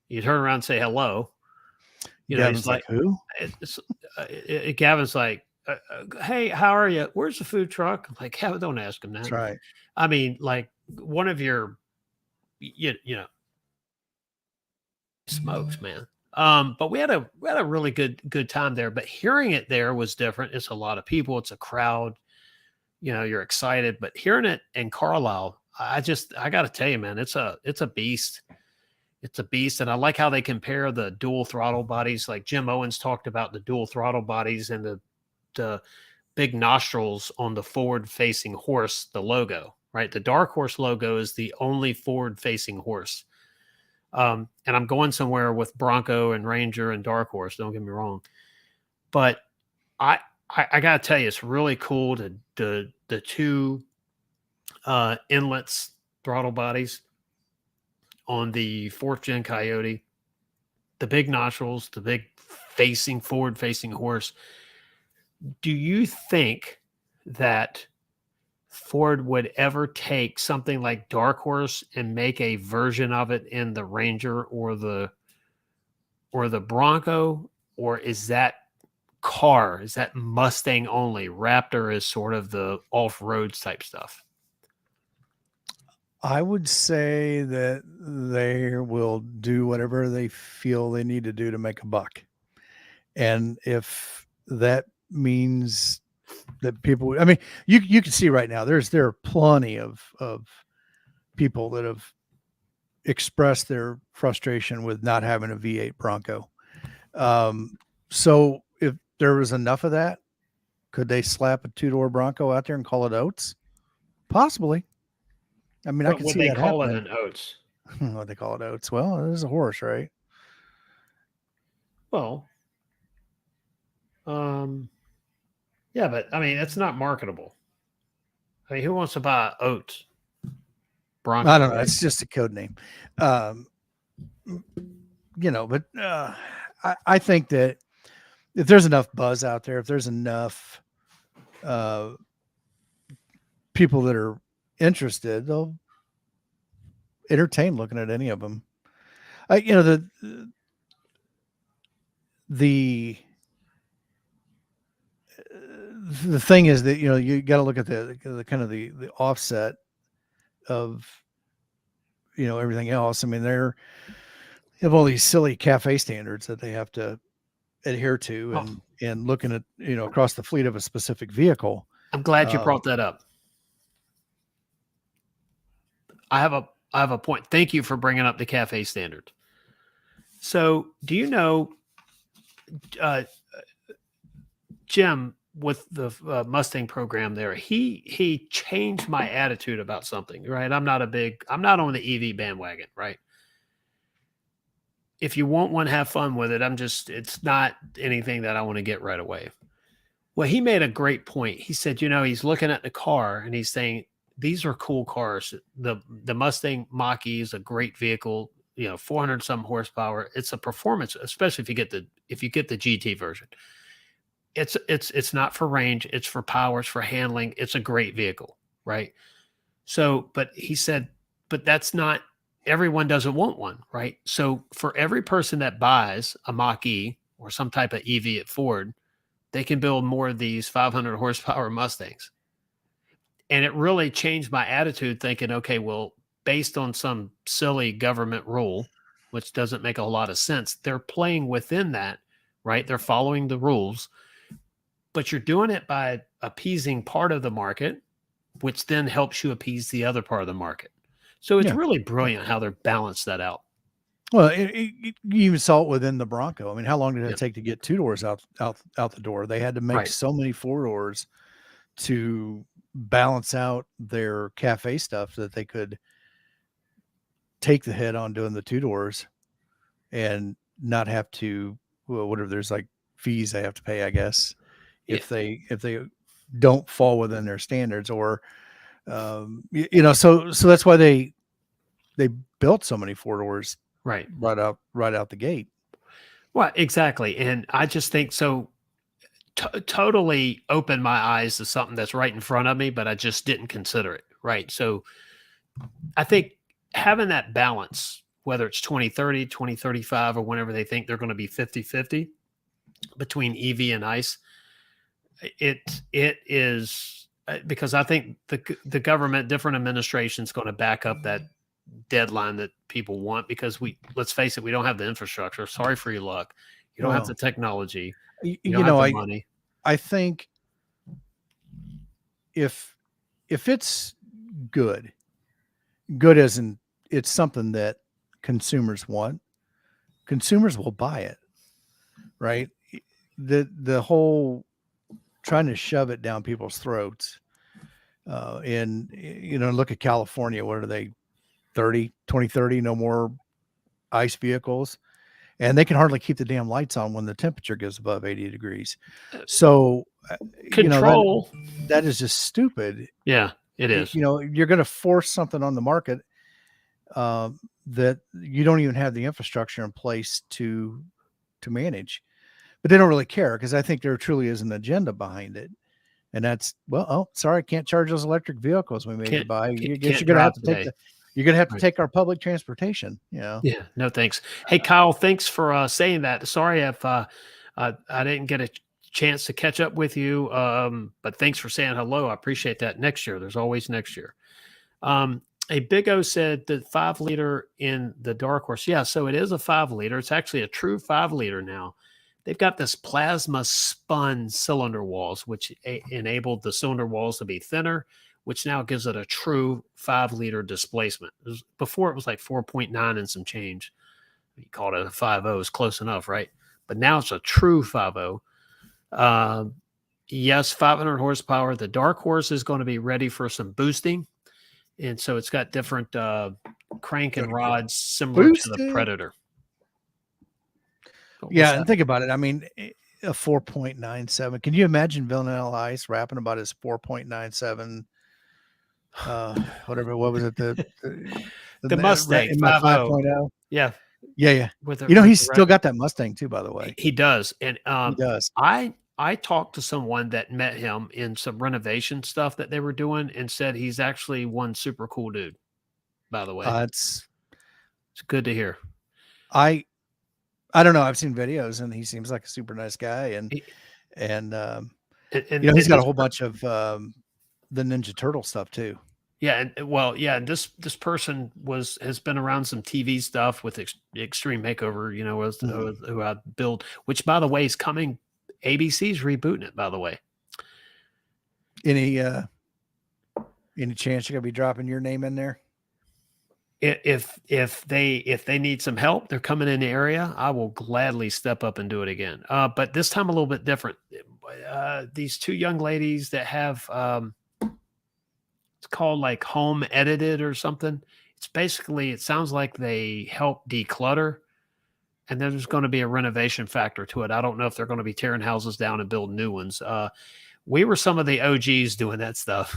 you turn around and say hello. He's Gavin's like, like, who? it's, Gavin's like, "Hey, how are you? Where's the food truck?" I'm like, "Gavin, don't ask him That's that." right. I mean, like one of your, smokes, man. But we had a really good time there. But hearing it there was different. It's a lot of people. It's a crowd. You're excited. But hearing it in Carlisle, I got to tell you, man, it's a beast. It's a beast, and I like how they compare the dual throttle bodies. Like Jim Owens talked about the dual throttle bodies and the big nostrils on the forward-facing horse. The logo, right? The Dark Horse logo is the only forward-facing horse. And I'm going somewhere with Bronco and Ranger and Dark Horse. Don't get me wrong, but I I gotta tell you, it's really cool to the two inlets throttle bodies on the fourth gen Coyote, the big nostrils, the big forward facing horse. Do you think that Ford would ever take something like Dark Horse and make a version of it in the Ranger or the Bronco, or is that Mustang only? Raptor is sort of the off-road type stuff. I would say that they will do whatever they feel they need to do to make a buck. And if that means that people, I mean, you can see right now, there are plenty of people that have expressed their frustration with not having a V8 Bronco. So if there was enough of that, could they slap a two-door Bronco out there and call it Oats? Possibly. I mean, I But could would see they that call it happening. an Oats? What they call it Oats? Well, it is a horse, right? Well, um, yeah, but I mean, it's not marketable. I mean, who wants to buy Oats I Bronco, don't know. right? It's just a code name. Um, but I think that if there's enough buzz out there, if there's enough uh, people that are interested, they'll entertain looking at any of them. The the thing is that you got to look at the kind of the offset of everything else. I mean, they have all these silly cafe standards that they have to adhere to, Oh, and looking at across the fleet of a specific vehicle. I'm glad you Um, brought that up. I have a point. Thank you for bringing up the cafe standard. So, do you know, uh, Jim, with the Mustang program there, he changed my attitude about something. Right, I'm not on the EV bandwagon. Right, if you want one, have fun with it. It's not anything that I want to get right away. Well, he made a great point. He said, he's looking at the car and he's saying, these are cool cars. The Mustang Mach-E is a great vehicle, 400 some horsepower. It's a performance, especially if you get the GT version. It's not for range, it's for power, it's for handling. It's a great vehicle, right? So, but he said, but that's not everyone doesn't want one, right? So for every person that buys a Mach E or some type of EV at Ford, they can build more of these 500 horsepower Mustangs. And it really changed my attitude thinking, okay, well, based on some silly government rule, which doesn't make a lot of sense, they're playing within that, right? They're following the rules, but you're doing it by appeasing part of the market, which then helps you appease the other part of the market. So it's Yeah. really brilliant how they're balanced that out. Well, you even saw it within the Bronco. I mean, how long did Yeah. it take to get two doors out the door? They had to make Right. so many four doors to balance out their cafe stuff that they could take the hit on doing the two doors and not have to, well, whatever, there's like fees they have to pay, I guess, Yeah. if they don't fall within their standards, or so that's why they built so many four doors Right. right out the gate. Well, exactly. And I just think so totally opened my eyes to something that's right in front of me, but I just didn't consider it. Right. So I think having that balance, whether it's 2030, 2035, or whenever they think they're going to be 50-50 between EV and ICE, it is because I think the government, different administrations, going to back up that deadline that people want because let's face it, we don't have the infrastructure. Sorry for your luck. You don't have the Well, technology. You don't you have know, the I money. I think if it's good, good as in it's something that consumers want, consumers will buy it, right? The whole trying to shove it down people's throats, and look at California. What are they, 2030, no more ICE vehicles, and they can hardly keep the damn lights on when the temperature goes above 80 degrees. So that Control. that is just stupid. Yeah, it is. You're going to force something on the market that you don't even have the infrastructure in place to manage. But they don't really care, because I think there truly is an agenda behind it. And that's, well, oh, sorry, can't charge those electric vehicles we made you Can't buy. can't, You guess can't drive today. you're gonna have to Right. take our public transportation. Yeah. No thanks. Hey Kyle, thanks for saying that. Sorry if I didn't get a chance to catch up with you, but thanks for saying hello. I appreciate that. Next year, there's always next year. A Big O said the 5 liter in the Dark Horse. Yeah, so it is a 5 liter. It's actually a true 5 liter now. They've got this plasma spun cylinder walls, which enabled the cylinder walls to be thinner, which now gives it a true 5 liter displacement. Before it was like 4.9 and some change. You called it a 5.0, is close enough, right? But now it's a true 5.0. Yes, 500 horsepower. The Dark Horse is going to be ready for some boosting. And so it's got different crank and Gotta get rods similar to the boosted. Predator. What's Yeah, that? and think about it. I mean, a 4.97. Can you imagine Vanilla Ice rapping about his 4.97? Whatever. What was it? The Mustang In my 5.0. 5.0. Yeah, Yeah. with the He's the still record. got that Mustang too, by the way. He does. And He does. I talked to someone that met him in some renovation stuff that they were doing and said he's actually one super cool dude, by the way. It's It's good to hear. I I don't know. I've seen videos and he seems like a super nice guy, and He, and and he's got a his whole bunch of the Ninja Turtle stuff too. Yeah, and well, yeah, and this person has been around some TV stuff with Extreme Makeover, Mhm. who I build, which by the way is coming. ABC's rebooting it, by the way. Any chance you're gonna be dropping your name in there? If they need some help, they're coming in the area. I will gladly step up and do it again. But this time a little bit different. These two young ladies that have it's called like home edited or something. It's basically it sounds like they help declutter and then there's going to be a renovation factor to it. I don't know if they're going to be tearing houses down and building new ones. We were some of the OGs doing that stuff.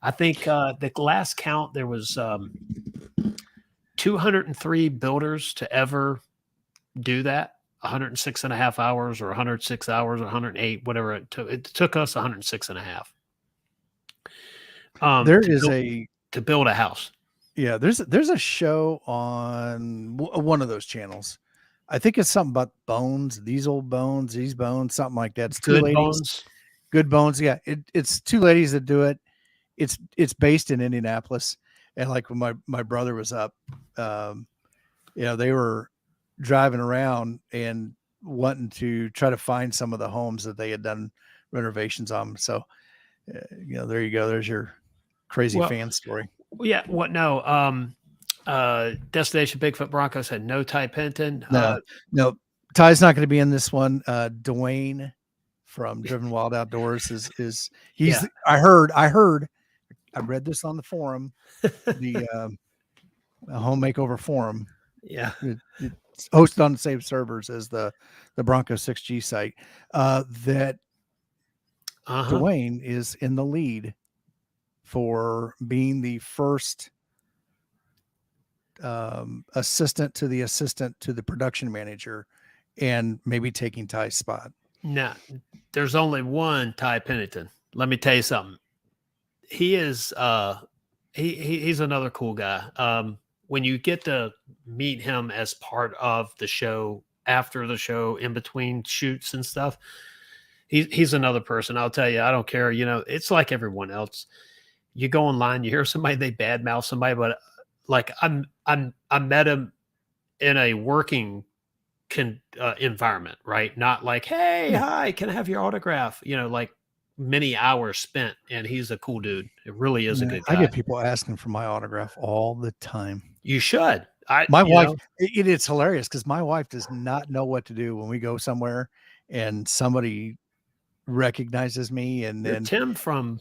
I think the last count there was 203 builders to ever do that. 106 and a half hours or 106 hours or 108, whatever it took. It took us 106 and a half There is a to build a house. Yeah, there's a show on one of those channels. I think it's something about bones, these old bones, these bones, something like that. It's two Good ladies, bones. good bones. Yeah, it's two ladies that do it. It's based in Indianapolis, and like when my brother was up, they were driving around and wanting to try to find some of the homes that they had done renovations on. So, there you go. There's your crazy fan story. Yeah. What? No. Destination Bigfoot Broncos had no Ty Penton. No, Ty's not going to be in this one. Dwayne from Driven Wild Outdoors is he's. Yeah. I heard. I read this on the forum, the home makeover forum. Yeah. It's hosted on the same servers as the Bronco 6G site. That Dwayne is in the lead for being the first assistant to the production manager, and maybe taking Ty's spot. No, there's only one Ty Pennington. Let me tell you something. He is he's another cool guy. When you get to meet him as part of the show, after the show, in between shoots and stuff, he's another person. I'll tell you, I don't care. It's like everyone else. You go online, you hear somebody, they badmouth somebody, but like I met him in a working environment, right? Not like, hey, hi, can I have your autograph? Like many hours spent, and he's a cool dude. It really is a good guy. I get people asking for my autograph all the time. You should. My wife, it's hilarious because my wife does not know what to do when we go somewhere and somebody recognizes me, and then Tim from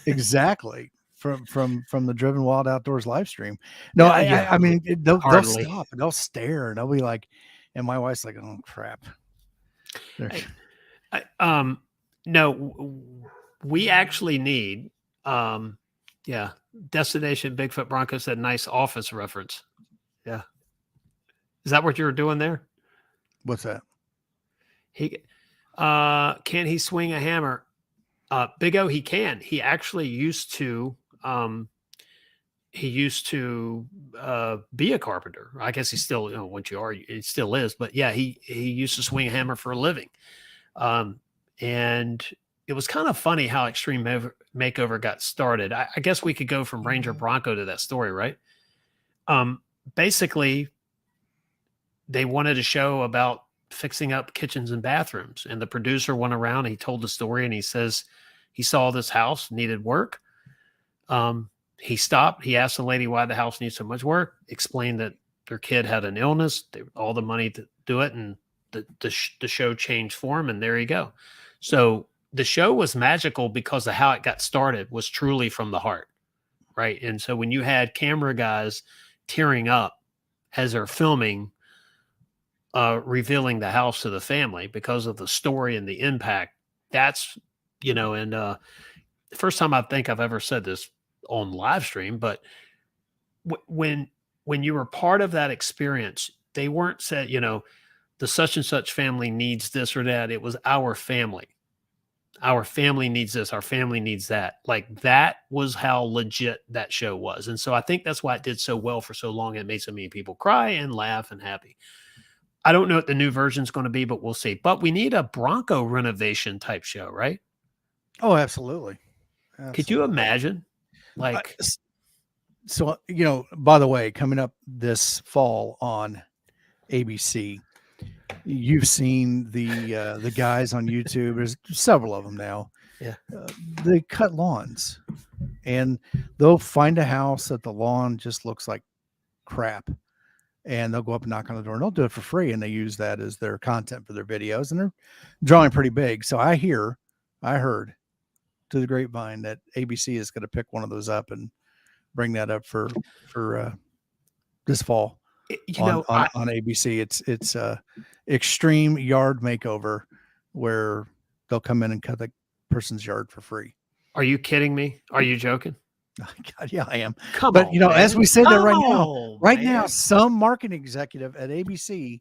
exactly from the Driven Wild Outdoors live stream. No, I mean they'll stop and they'll stare and they'll be like, and my wife's like, oh crap. No, we actually need Destination Bigfoot Bronco said nice office reference. Yeah. Is that what you were doing there? What's that? Can he swing a hammer? Big O, he can. He actually used to be a carpenter. I guess he still, once you are, it still is, but yeah, he used to swing a hammer for a living. And it was kind of funny how Extreme Makeover got started. I guess we could go from Ranger Bronco to that story, right? Basically, they wanted a show about fixing up kitchens and bathrooms, and the producer went around, he told the story, and he says he saw this house needed work. He stopped, he asked the lady why the house needs so much work, explained that their kid had an illness, all the money to do it, and the show changed form, and there you go. So the show was magical because of how it got started, was truly from the heart, right? And so when you had camera guys tearing up as they're filming, revealing the house to the family because of the story and the impact, that's, and the first time I think I've ever said this on live stream, but when you were part of that experience, they weren't said, the such and such family needs this or that. It was our family. Our family needs this. Our family needs that. Like that was how legit that show was. And so I think that's why it did so well for so long. It made so many people cry and laugh and happy. I don't know what the new version is going to be, but we'll see. But we need a Bronco renovation type show, right? Oh, absolutely. Could you imagine? Like, so, by the way, coming up this fall on ABC, you've seen the guys on YouTube. There's several of them now. Yeah. They cut lawns, and they'll find a house that the lawn just looks like crap, and they'll go up and knock on the door, and they'll do it for free, and they use that as their content for their videos, and they're drawing pretty big. So I heard to the grapevine that ABC is going to pick one of those up and bring that up for this fall. On ABC. It's extreme yard makeover where they'll come in and cut the person's yard for free. Are you kidding me? Are you joking? God, yeah, I am. Come on, as we said there right now, some marketing executive at ABC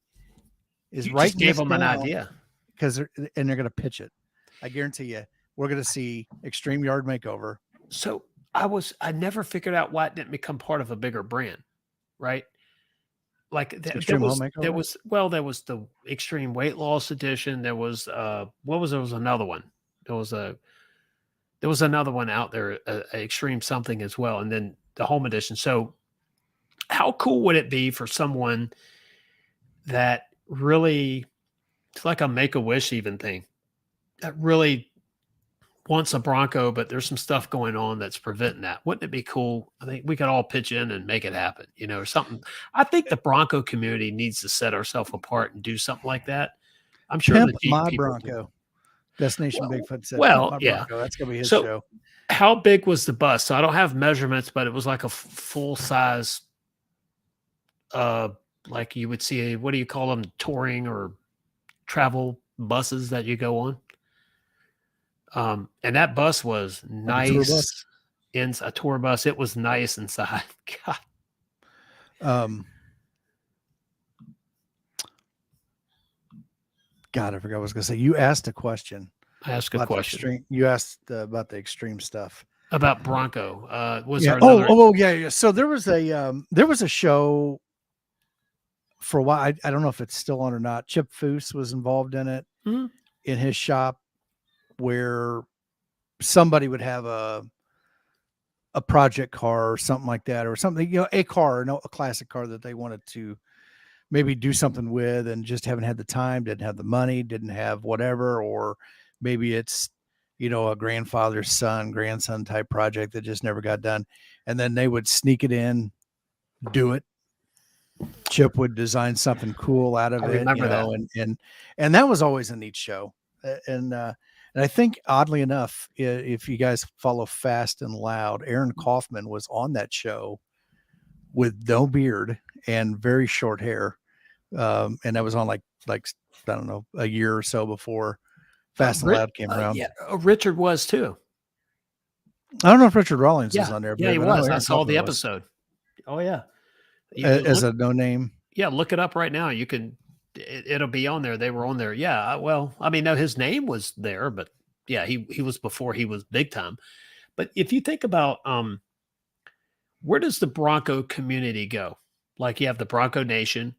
is You just writing gave this them an down idea. because they're going to pitch it. I guarantee you, we're going to see Extreme Yard Makeover. So I never figured out why it didn't become part of a bigger brand, right? Like Extreme Home Makeover. there was the extreme weight loss edition. There was there was another one. There was another one out there, a extreme something as well, and then the home edition. So how cool would it be for someone that really, it's like a Make-A-Wish even thing, that really wants a Bronco, but there's some stuff going on that's preventing that. Wouldn't it be cool? I think we could all pitch in and make it happen, or something. I think the Bronco community needs to set ourselves apart and do something like that. I'm sure Pimp the Jeep My people do. Bronco. Destination Well, Bigfoot said, "Pimp well, My yeah. Bronco." That's gonna be his So show. how big was the bus? So I don't have measurements, but it was like a full size, like you would see, what do you call them, touring or travel buses that you go on? And that bus was Like a tour bus. nice. In a tour bus, it was nice inside. God, God, I forgot what I was gonna say. You asked a question. ask a About the question extreme. You asked about the extreme stuff. about Bronco. Was Yeah. there another? Yeah. So there was a show for a while. I don't know if it's still on or not. Chip Foose was involved in it Mhm. in his shop, where somebody would have a project car or something like that, or something, a car, a classic car that they wanted to maybe do something with and just haven't had the time, didn't have the money, didn't have whatever, or maybe it's, a grandfather's son, grandson type project that just never got done. And then they would sneak it in, do it. Chip would design something cool out of I it, remember that. and that was always a neat show. And I think oddly enough, if you guys follow Fast and Loud, Aaron Kaufman was on that show with no beard and very short hair. And that was on like, I don't know, a year or so before Fast and Loud came around. Yeah, Richard was too. I don't know if Richard Rawlings Yeah, was on there, yeah, but he I know was. I Aaron saw Kaufman the was. episode. Oh yeah, As a no name. Yeah, look it up right now. You can. It'll be on there. They were on there. Yeah. Well, I mean, no, his name was there, but yeah, he was before he was big time. But if you think about where does the Bronco community go? Like you have the Bronco Nation.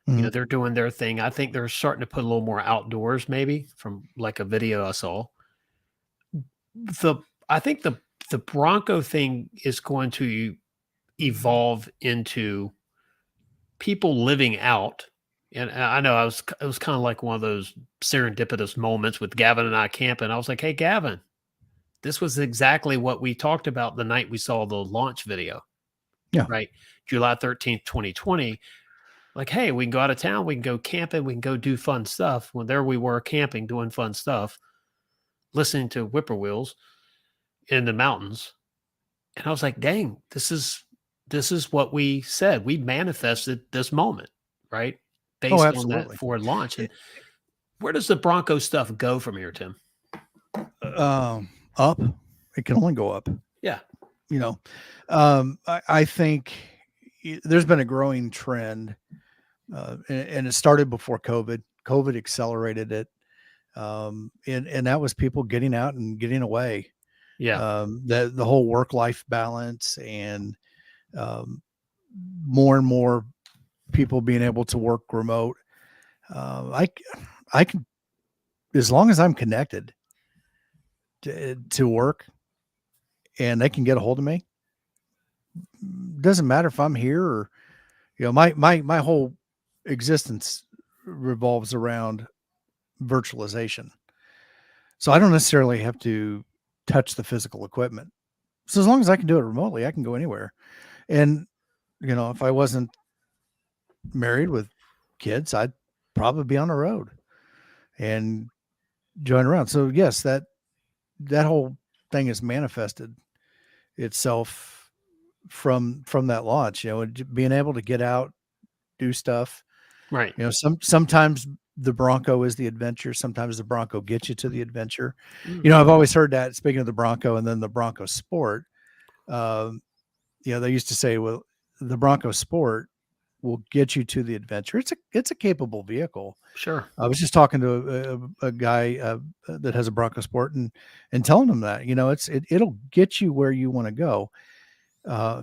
Mhm. They're doing their thing. I think they're starting to put a little more outdoors, maybe from like a video I saw. I think the Bronco thing is going to evolve into people living out. And I know it was kind of like one of those serendipitous moments with Gavin and I camping. I was like, "Hey, Gavin, this was exactly what we talked about the night we saw the launch video." Yeah. Right. July 13th, 2020. Like, hey, we can go out of town. We can go camping. We can go do fun stuff. Well, there we were camping, doing fun stuff, listening to whippoorwills in the mountains. And I was like, dang, this is what we said. We manifested this moment, right? Oh, Based on that absolutely. Ford launch. And where does the Bronco stuff go from here, Tim? Up. It can only go up. Yeah. I think there's been a growing trend, and it started before COVID. COVID accelerated it, and that was people getting out and getting away. Yeah. The whole work-life balance, and more and more people being able to work remote. I can, as long as I'm connected to work and they can get a hold of me, doesn't matter if I'm here or, my whole existence revolves around virtualization. So I don't necessarily have to touch the physical equipment. So as long as I can do it remotely, I can go anywhere. And, if I wasn't married with kids, I'd probably be on the road and join around. So yes, that whole thing has manifested itself from that launch, being able to get out, do stuff. Right. Sometimes the Bronco is the adventure. Sometimes the Bronco gets you to the adventure. Mm. I've always heard that, speaking of the Bronco and then the Bronco Sport, they used to say, well, the Bronco Sport will get you to the adventure. It's a capable vehicle. Sure. I was just talking to a guy that has a Bronco Sport and telling him that, it'll get you where you want to go.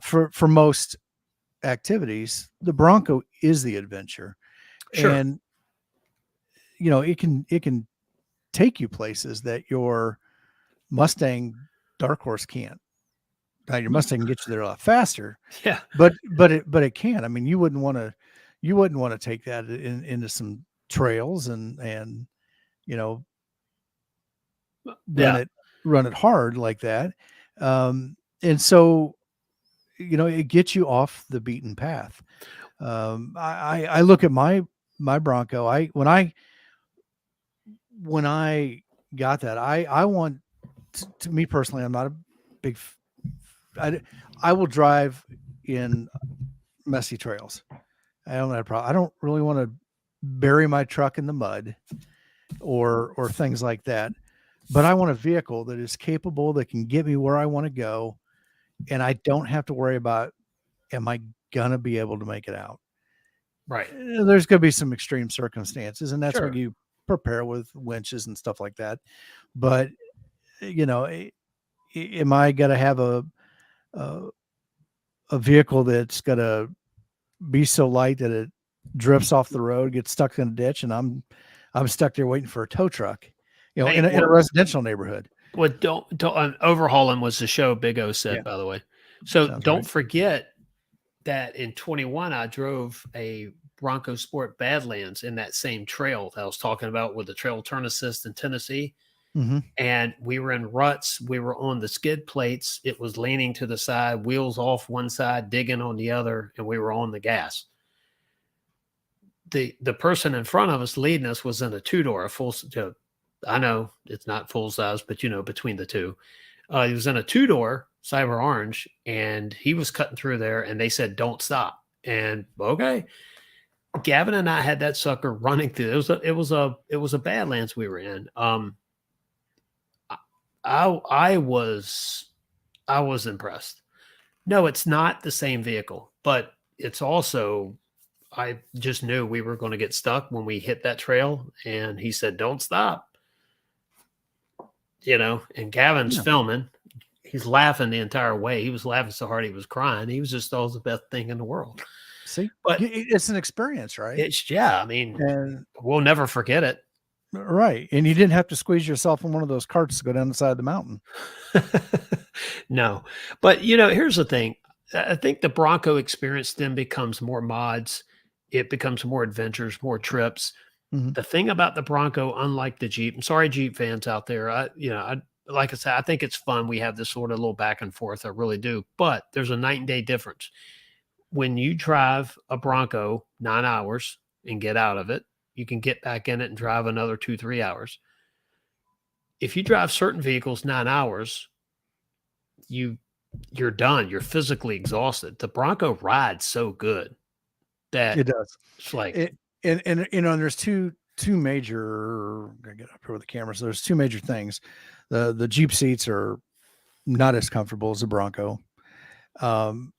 For most activities, the Bronco is the adventure, Sure. and it can take you places that your Mustang Dark Horse can't. Now, your Mustang can get you there a lot faster, Yeah. but it can. I mean, you wouldn't want to take that into some trails and you know run Yeah. it run it hard like that. And so it gets you off the beaten path. I look at my Bronco. When I got that, I want to me personally. I'm not a big. I I will drive in messy trails. I don't have a problem. I don't really want to bury my truck in the mud or things like that. But I want a vehicle that is capable, that can get me where I want to go, and I don't have to worry about, am I gonna be able to make it out? Right. There's gonna be some extreme circumstances, and that's when Sure. you prepare with winches and stuff like that. But am I gonna have a, a vehicle that's gonna be so light that it drifts off the road, gets stuck in a ditch, and I'm stuck there waiting for a tow truck, Hey, in a residential neighborhood. what don't overhauling was the show Big O Yeah, said, by the way. So sounds don't right. forget that in 21 I drove a Bronco Sport Badlands in that same trail that I was talking about with the trail turn assist in Tennessee. Hmm. And we were in ruts. We were on the skid plates. It was leaning to the side, wheels off one side, digging on the other, and we were on the gas. The person in front of us leading us was in a two-door, a full. I know it's not full size, but between the two, he was in a two-door cyber orange, and he was cutting through there. And they said, "Don't stop." And okay, Gavin and I had that sucker running through. It was a Badlands we were in. I was impressed. No, it's not the same vehicle, but it's also I just knew we were going to get stuck when we hit that trail, and he said, "Don't stop." And Gavin's Yeah. filming. He's laughing the entire way. He was laughing so hard he was crying. He was just thought it was the best thing in the world. See, But it's an experience, right? yeah, I mean, And we'll never forget it. right, and you didn't have to squeeze yourself in one of those carts to go down the side of the mountain. No, but here's the thing. I think the Bronco experience then becomes more mods. It becomes more adventures, more trips. Mhm. The thing about the Bronco, unlike the Jeep, I'm sorry, Jeep fans out there. Like I said, I think it's fun. We have this sort of little back and forth. I really do. But there's a night and day difference. When you drive a Bronco 9 hours and get out of it, you can get back in it and drive another 2, 3 hours. If you drive certain vehicles 9 hours, you're done. You're physically exhausted. The Bronco rides so good It that does. it's like, It and there's two major. I get up here with the cameras. There's two major things. The Jeep seats are not as comfortable as the Bronco. Um,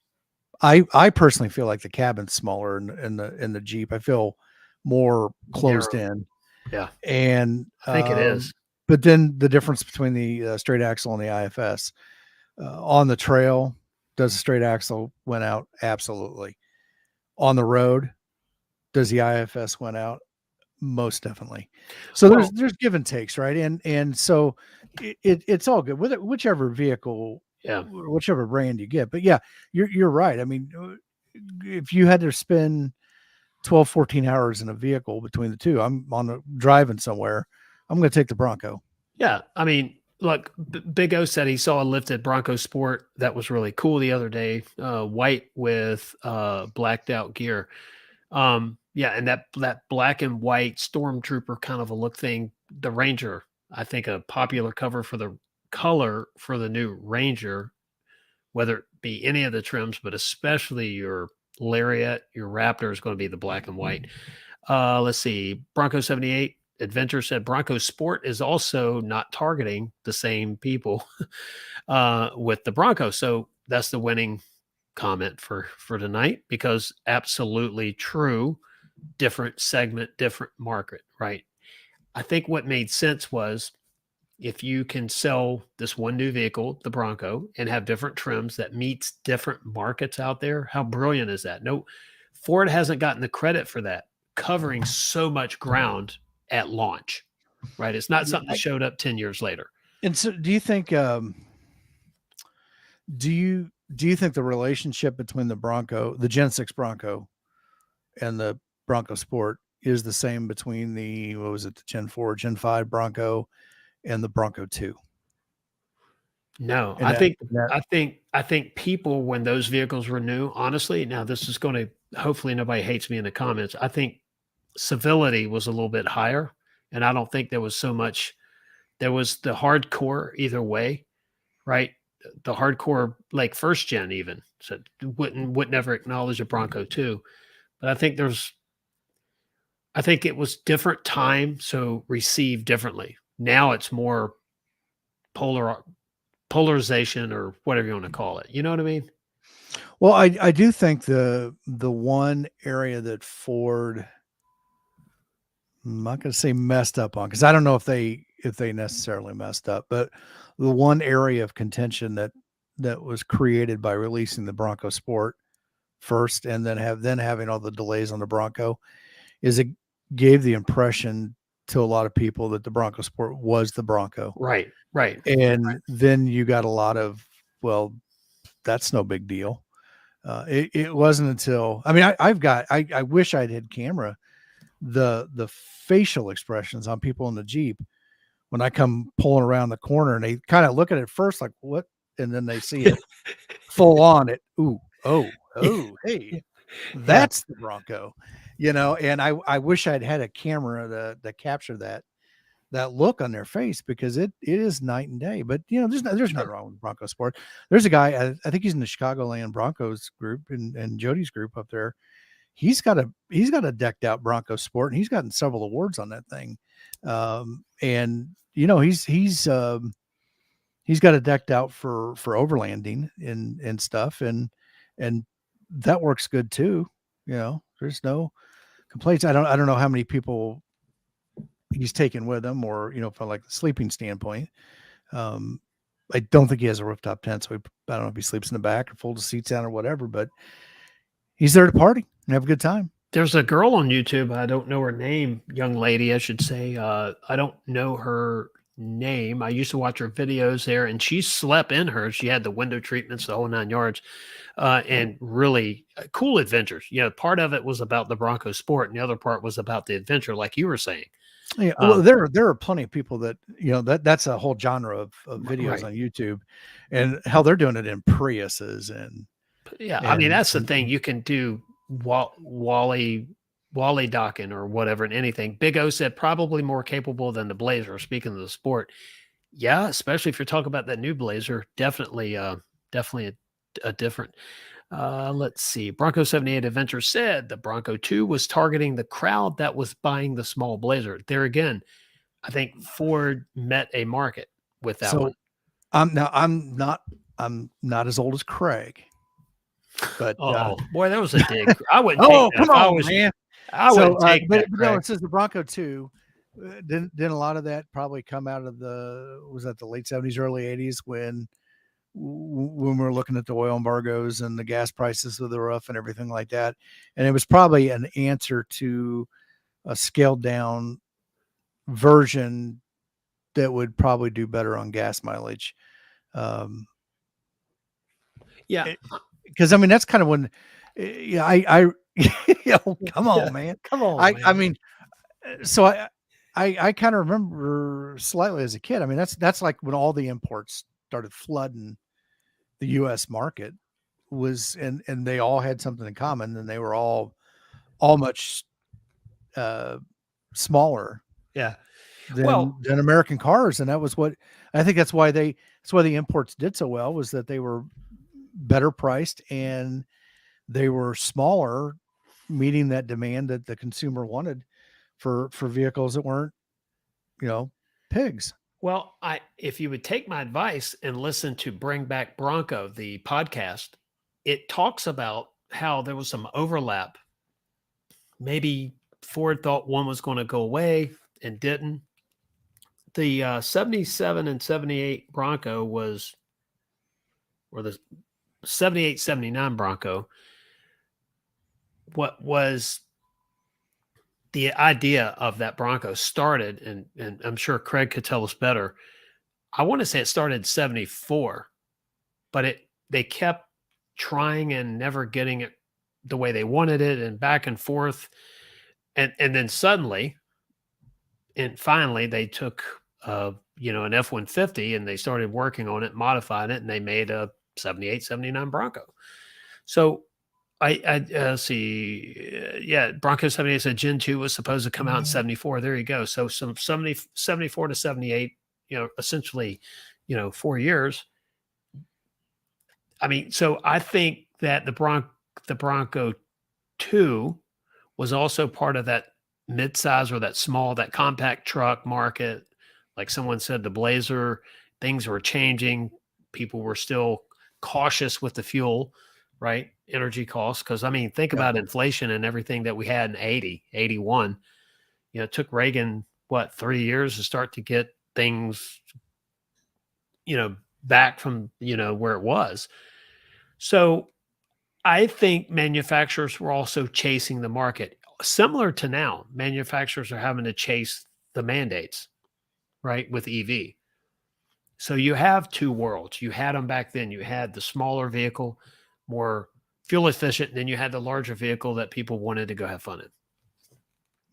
I personally feel like the cabin's smaller in the Jeep. I feel more closed narrow. in, Yeah, and I think it is. but then the difference between the straight axle and the IFS on the trail, does the straight axle went out? Absolutely. On the road, does the IFS went out? Most definitely. So Well, there's give and takes, right? And so it's all good with it, whichever vehicle, yeah. whichever brand you get. But yeah, you're right. I mean, if you had to spend 12, 14 hours in a vehicle between the two, I'm on a driving somewhere, I'm going to take the Bronco. Yeah, I mean, look, Big O said he saw a lifted Bronco Sport that was really cool the other day, white with blacked out gear. Yeah, and that black and white stormtrooper kind of a look thing. The Ranger, I think, a popular cover for the color for the new Ranger, whether it be any of the trims, but especially your Lariat, your Raptor is going to be the black and white. Let's see, Bronco 78 Adventure said Bronco Sport is also not targeting the same people with the Bronco. So that's the winning comment for tonight because absolutely true. Different segment, different market, right? I think what made sense was if you can sell this one new vehicle, the Bronco, and have different trims that meets different markets out there, how brilliant is that? No, Ford hasn't gotten the credit for that, covering so much ground at launch, right? It's not Yeah, something that showed up 10 years later. and so, do you think? Do you think the relationship between the Bronco, the Gen 6 Bronco, and the Bronco Sport is the same between the, what was it, the Gen 4, Gen 5 Bronco and the Bronco 2? No, And that I think people when those vehicles were new, honestly, now this is going to hopefully nobody hates me in the comments. I think civility was a little bit higher, and I don't think there was so much. There was the hardcore either way, right? The hardcore like first gen even so would never acknowledge a Bronco two, but I think it was different time, so received differently. Now it's more polar polarization or whatever you want to call it. You know what I mean? well, I do think the one area that Ford, I'm not going to say messed up on, because I don't know if they necessarily messed up, but the one area of contention that was created by releasing the Bronco Sport first, and then having all the delays on the Bronco, is it gave the impression to a lot of people that the Bronco Sport was the Bronco. Right, right. And then you got a lot of, well, that's no big deal. It wasn't until, I mean, I wish I'd had camera, the facial expressions on people in the Jeep when I come pulling around the corner, and they kind of look at it first like, what? And then they see it full on, it, ooh, oh, hey, Yeah. that's the Bronco, and I wish I'd had a camera to capture that look on their face, because it is night and day. But there's nothing Sure. wrong with Bronco Sport. There's a guy, I think he's in the Chicagoland Broncos group, and Jody's group up there. He's got a decked out Bronco Sport, and he's gotten several awards on that thing. And he's got it decked out for overlanding and stuff, and that works good too. There's no complaints. I don't know how many people he's taken with him, or from like the sleeping standpoint. Um, I don't think he has a rooftop tent, so I don't know if he sleeps in the back or folds the seats down or whatever. But he's there to party and have a good time. There's a girl on YouTube. I don't know her name, young lady, I should say. I don't know her name. I used to watch her videos there, and she slept in her. She had the window treatments, the whole 9 yards, and really cool adventures. Part of it was about the Bronco Sport, and the other part was about the adventure, like you were saying. Yeah, well, Um, there are plenty of people that that's a whole genre of videos right. on YouTube, and hell, they're doing it in Priuses and Yeah, I mean and, that's the and thing. You can do Wally docking or whatever and anything. Big O said probably more capable than the Blazer. Speaking of the sport, yeah, especially if you're talking about that new Blazer, definitely a different. Let's see. Bronco 78 Adventure said the Bronco 2 was targeting the crowd that was buying the small Blazer. There again, I think Ford met a market with that one. so I'm not as old as Craig, but Oh boy, that was a dig. I wouldn't take oh, that come if I on, was man. I So, wouldn't take but that, no, Craig. it says the Bronco 2. Didn't a lot of that probably come out of was that the late 70s, early 80s, when we were looking at the oil embargoes and the gas prices through the roof and everything like that? And it was probably an answer to a scaled down version that would probably do better on gas mileage. Um, Yeah. because I mean, that's kind of when, yeah, I come Yeah. on, man. Come on, I man. mean, so I kind of remember slightly as a kid. I mean, that's like when all the imports started flooding the U.S. market, and they all had something in common, and they were all much uh, smaller Yeah. than Well, American cars, and that was what I think. That's why the imports did so well, was that they were better priced and they were smaller, meeting that demand that the consumer wanted for vehicles that weren't, pigs. I if you would take my advice and listen to Bring Back Bronco, the podcast, it talks about how there was some overlap. Maybe Ford thought one was going to go away and didn't. The 77 and 78 Bronco was, or the 78 79 Bronco, what was the idea of that Bronco started, and I'm sure Craig could tell us better. I want to say it started in 74, but they kept trying and never getting it the way they wanted it, and back and forth. And then suddenly and finally they took an F-150 and they started working on it, modifying it, and they made a 78 79 Bronco. So I see. Yeah, Bronco 78 said Gen 2 was supposed to come out in 74. There you go. So some 74 to 78, essentially, 4 years. I mean, so I think that the Bronco 2 was also part of that midsize or that compact truck market. Like someone said, the Blazer, things were changing. People were still cautious with the fuel, right? Energy costs. Because, I mean, think about inflation and everything that we had in 80, 81. It took Reagan, 3 years to start to get things, back from, where it was. So I think manufacturers were also chasing the market. Similar to now, manufacturers are having to chase the mandates, right, with EV. So you have two worlds. You had them back then. You had the smaller vehicle, more fuel efficient, and then you had the larger vehicle that people wanted to go have fun in.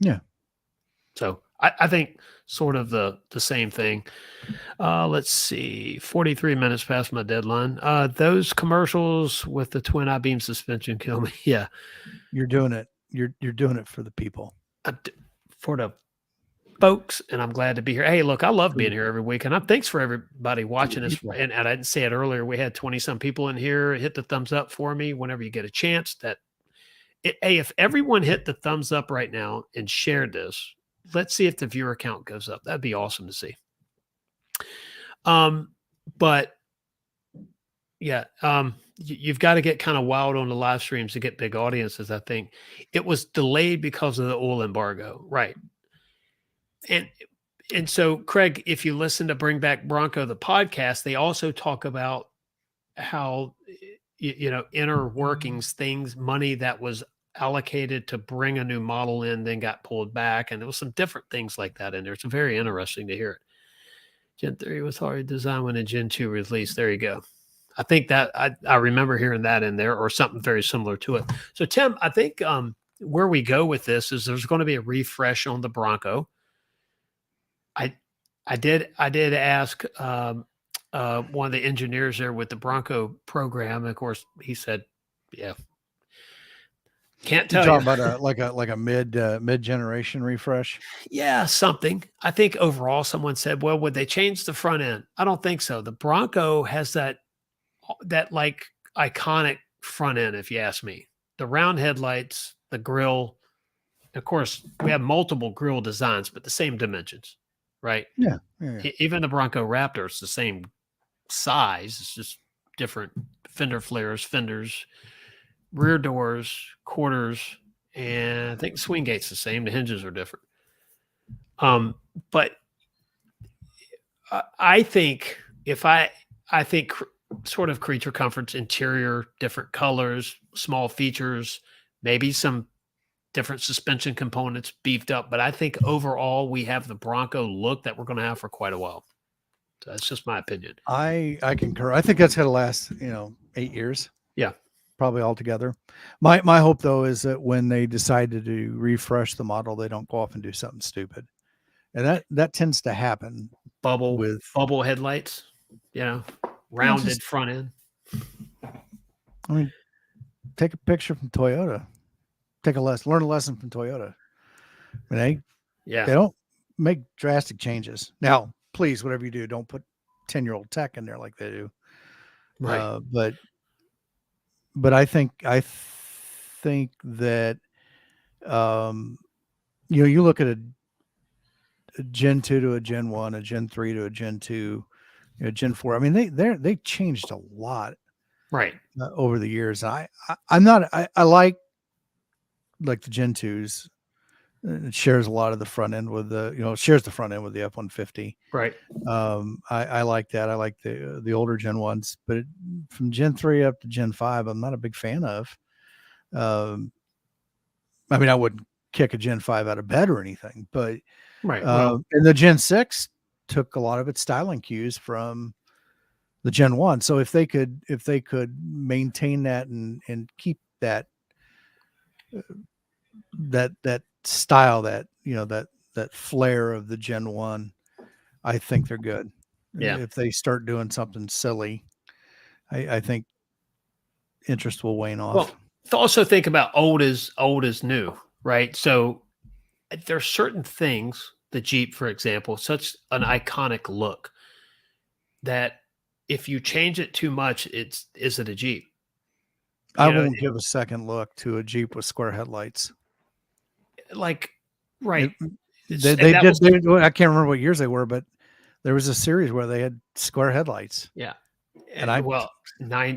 Yeah. So I think sort of the same thing. Let's see, 43 minutes past my deadline. Those commercials with the twin I-beam suspension kill me. Yeah. You're doing it. You're doing it for the people. For the folks, and I'm glad to be here. Hey, look, I love being here every week, and thanks for everybody watching us. And I didn't say it earlier. We had 20-some people in here. Hit the thumbs up for me whenever you get a chance. Hey, if everyone hit the thumbs up right now and shared this, let's see if the viewer count goes up. That'd be awesome to see. But yeah, you've got to get kind of wild on the live streams to get big audiences. I think it was delayed because of the oil embargo, right? And so, Craig, if you listen to Bring Back Bronco, the podcast, they also talk about how inner workings, things, money that was allocated to bring a new model in, then got pulled back, and there was some different things like that in there. It's very interesting to hear it. Gen 3 was already designed when a Gen 2 released. There you go. I think that I remember hearing that in there, or something very similar to it. So, Tim, I think where we go with this is there's going to be a refresh on the Bronco. I did ask one of the engineers there with the Bronco program. Of course, he said, "Yeah, can't tell You're you." talking about like a mid generation refresh. Yeah, something. I think overall, someone said, "Well, would they change the front end?" I don't think so. The Bronco has that like iconic front end, if you ask me. The round headlights, the grille. Of course, we have multiple grille designs, but the same dimensions, right? Yeah. Even the Bronco Raptor is the same size. It's just different fender flares, fenders, rear doors, quarters, and I think swing gate's the same. The hinges are different. But I think I think sort of creature comforts, interior, different colors, small features, maybe some different suspension components beefed up. But I think overall we have the Bronco look that we're going to have for quite a while. So that's just my opinion. I concur. I think that's going to last, 8 years. Yeah. Probably altogether. My hope though is that when they decide to refresh the model, they don't go off and do something stupid. And that tends to happen. Bubble headlights, rounded front end. I mean, take a picture from Toyota. Learn a lesson from Toyota. I mean, they don't make drastic changes. Now, please, whatever you do, don't put 10-year-old tech in there like they do. Right. But I think that you look at a Gen 2 to a Gen 1, a Gen 3 to a Gen 2, Gen 4. I mean, they changed a lot Right. over the years. I'm not. I like the Gen 2s. It shares a lot of the front end with shares the front end with the F-150. Right. I like that. I like the older Gen 1s, but from Gen 3 up to Gen 5, I'm not a big fan of. I mean, I wouldn't kick a Gen 5 out of bed or anything, but Right. Well, and the Gen 6 took a lot of its styling cues from the Gen 1. So if they could maintain that and keep that style, that flair of the Gen 1, I think they're good. yeah. If they start doing something silly, I think interest will wane off. Well, also think about old is new, right? So there's certain things, the Jeep, for example, such an iconic look that if you change it too much, is it a Jeep? I You know, won't give a second look to a Jeep with square headlights. like right. It, It's they and that did. was I can't remember what years they were, but there was a series where they had square headlights, yeah. and I Well,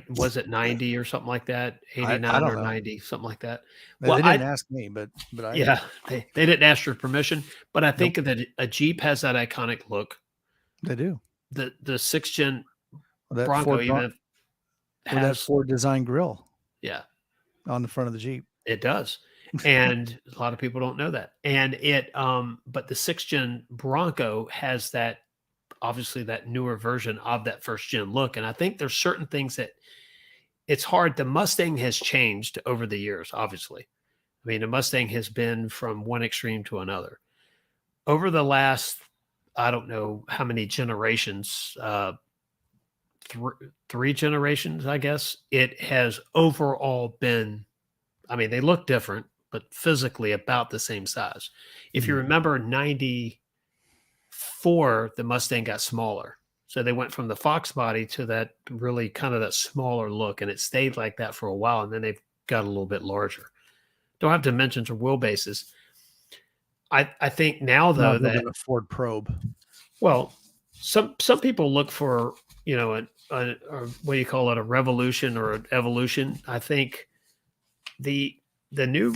was it 90 or something like that? I 89 don't or know. 90, something like that. They Well, didn't ask me, but I yeah, they didn't ask for permission, but I nope, think that a Jeep has that iconic look. they do. The 6th gen That Bronco Ford even with that has Ford design grill yeah, on the front of the Jeep. it does. And a lot of people don't know that. And but the 6th gen Bronco has that obviously that newer version of that 1st gen look. And I think there's certain things that it's hard. The Mustang has changed over the years, obviously. I mean, the Mustang has been from one extreme to another. Over the last, I don't know how many generations, three generations, I guess, it has overall been, I mean, they look different, but physically about the same size. If you Mhm. remember 94, the Mustang got smaller. So they went from the Fox body to that really kind of that smaller look, and it stayed like that for a while. And then they've got a little bit larger. Don't have dimensions or wheelbases. I think now Not though more than that a Ford Probe. well, some people look for a what do you call it, a revolution or an evolution. I think the the new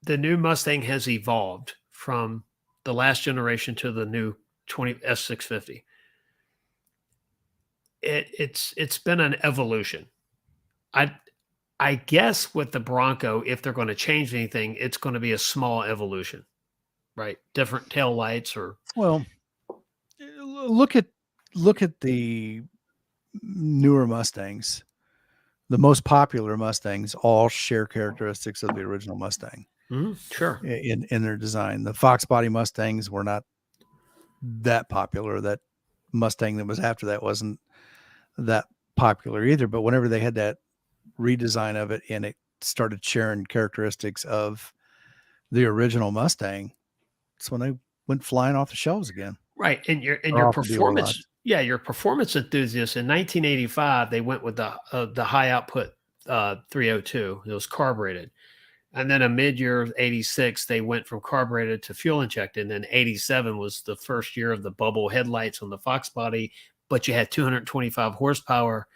the new Mustang has evolved from the last generation to the new 20 S650. It's been an evolution. I I guess with the Bronco, if they're going to change anything, it's going to be a small evolution, right? Different tail lights or Well, look at the newer Mustangs. The most popular Mustangs all share characteristics of the original Mustang sure, in their design. The Fox body Mustangs were not that popular. That Mustang that was after that wasn't that popular either. But whenever they had that redesign of it and it started sharing characteristics of the original Mustang, it's when they went flying off the shelves again right. And or your off the dealer performance, lots. yeah, your performance enthusiasts in 1985, they went with the high output 302. It was carbureted. And then a mid-year 86, they went from carbureted to fuel injected. And then 87 was the first year of the bubble headlights on the Fox body, but you had 225 horsepower,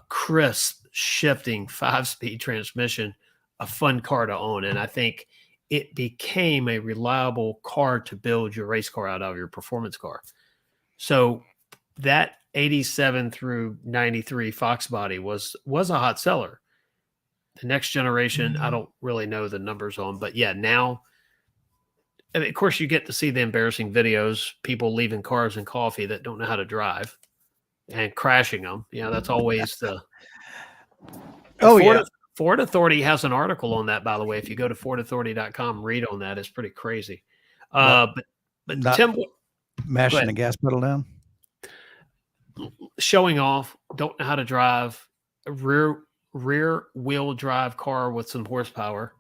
crisp shifting 5-speed transmission, a fun car to own. And I think it became a reliable car to build your race car out of, your performance car. So that 87 through 93 Fox body was a hot seller. The next generation, I don't really know the numbers on, but yeah, now, I mean, of course, you get to see the embarrassing videos, people leaving cars in coffee that don't know how to drive and crashing them. You know, that's always the Oh yeah, Ford Authority has an article on that, by the way. If you go to fordauthority.com, read on that. It's pretty crazy. but But not Tim, go mashing ahead. the gas pedal down. Showing off, don't know how to drive a rear wheel drive car with some horsepower.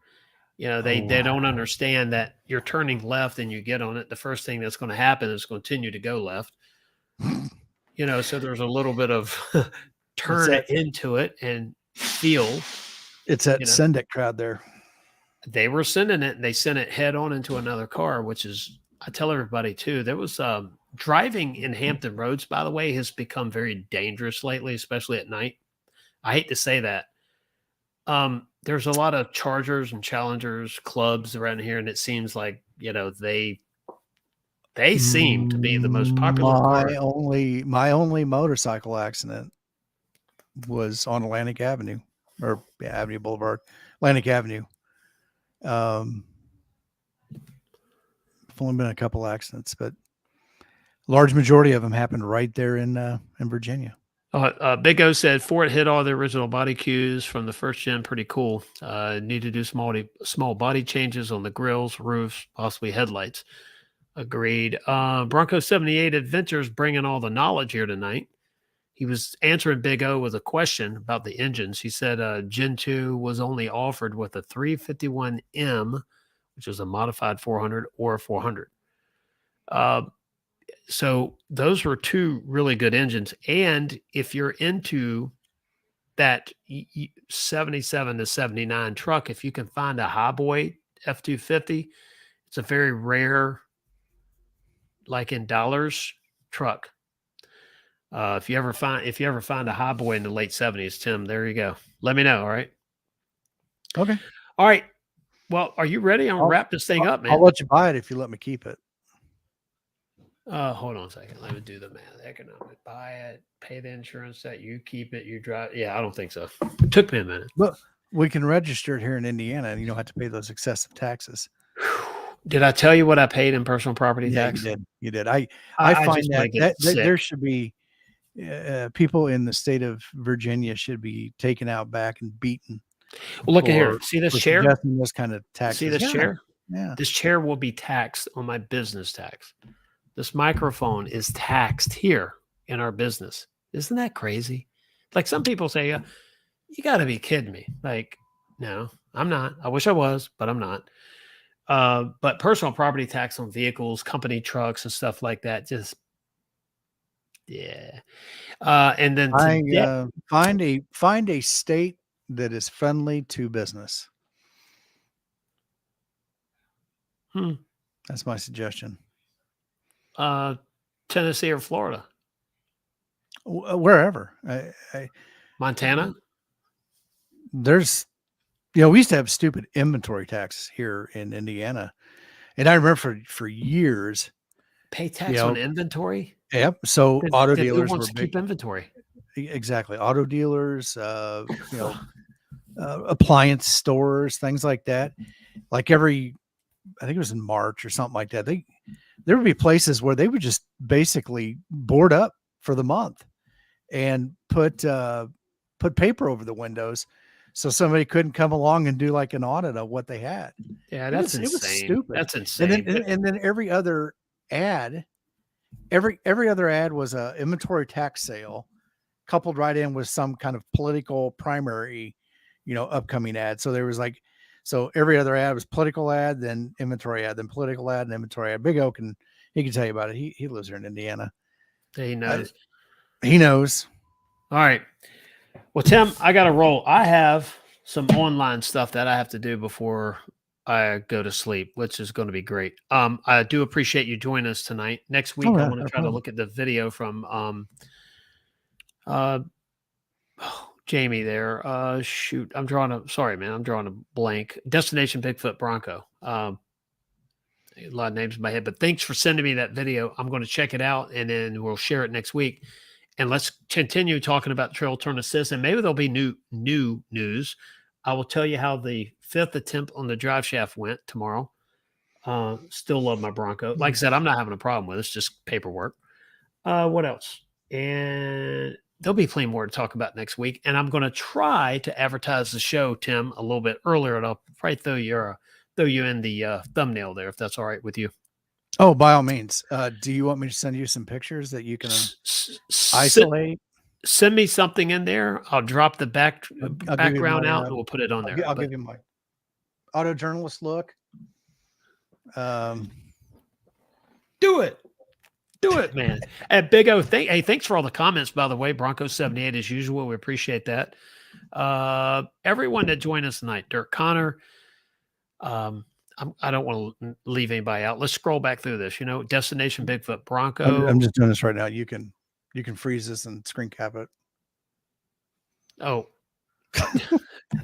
You know, they Oh, don't understand that you're turning left and you get on it. The first thing that's going to happen is continue to go left. You know, so there's a little bit of it's turn that into it and feel. it's that You know, Sendek crowd there. they were sending it and they sent it head on into another car, which is I tell everybody too, there was driving in Hampton Roads, by the way, has become very dangerous lately, especially at night. I hate to say that. There's a lot of Chargers and Challengers clubs around here, and it seems like, they seem to be the most popular car. My only motorcycle accident was on Atlantic Avenue, or Avenue Boulevard, Atlantic Avenue. I've only been a couple accidents, but large majority of them happened right there in Virginia. Big O said Ford hit all the original body cues from the first gen. Pretty cool. Need to do small body changes on the grills, roofs, possibly headlights. Agreed. Bronco 78 Adventures bringing all the knowledge here tonight. He was answering Big O with a question about the engines. He said Gen 2 was only offered with a 351M, which is a modified 400 or a 400. So those were two really good engines. And if you're into that 77 to 79 truck, if you can find a Highboy F250, it's a very rare, like in dollars, truck. If you ever find a Highboy in the late 70s, Tim, there you go. Let me know. All right. Okay. All right. Well, are you ready? I'm gonna wrap this thing up, man. I'll let you buy it if you let me keep it. Hold on a second. Let me do the math. Economic, buy it, pay the insurance that you keep it, you drive. Yeah, I don't think so. It took me a minute. But we can register it here in Indiana, and you don't have to pay those excessive taxes. Did I tell you what I paid in personal property Yeah, tax? you did. I find just that, wanna get sick. there should be people in the state of Virginia should be taken out back and beaten. Well, look at here. See this for chair? suggesting this kind of taxes. See this Yeah, chair? yeah. This chair will be taxed on my business tax. This microphone is taxed here in our business. Isn't that crazy? Like some people say, you got to be kidding me. Like, no, I'm not. I wish I was, but I'm not. But personal property tax on vehicles, company trucks, and stuff like that, just yeah. And then find a state that is friendly to business. That's my suggestion. Tennessee or Florida, wherever. Montana. There's, we used to have stupid inventory tax here in Indiana, and I remember for years. Pay tax on inventory. Yep. So auto dealers wants to keep inventory. Exactly. Auto dealers, appliance stores, things like that. Like I think it was in March or something like that. There would be places where they would just basically board up for the month and put paper over the windows so somebody couldn't come along and do like an audit of what they had. Yeah, that's insane. It was stupid. That's insane. And then every other ad was a inventory tax sale coupled right in with some kind of political primary, upcoming ad. So there was so every other ad was political ad, then inventory ad, then political ad, and inventory ad. Big O he can tell you about it. He lives here in Indiana. He knows. He knows. All right. Well, Tim, I got to roll. I have some online stuff that I have to do before I go to sleep, which is going to be great. I do appreciate you joining us tonight. Next week, I want to try to look at the video from Jamie there. Shoot, I'm drawing a blank. Destination Bigfoot Bronco. A lot of names in my head, but thanks for sending me that video. I'm going to check it out, and then we'll share it next week. And let's continue talking about trail turn assist, and maybe there'll be new news. I will tell you how the 5th attempt on the drive shaft went tomorrow. Still love my Bronco. Like I said, I'm not having a problem with it. It's just paperwork. What else? And there'll be plenty more to talk about next week. And I'm going to try to advertise the show, Tim, a little bit earlier. And I'll probably throw you in the thumbnail there, if that's all right with you. Oh, by all means. Do you want me to send you some pictures that you can isolate? Send me something in there. I'll drop the background out and we'll put it on there. I'll give you my auto journalist look. Do it, man. At Big O, thanks for all the comments, by the way. Bronco 78 as usual. We appreciate that. Everyone that joined us tonight, Dirk Connor. I don't want to leave anybody out. Let's scroll back through this. You know, Destination Bigfoot Bronco. I'm just doing this right now. You can freeze this and screen cap it. Oh,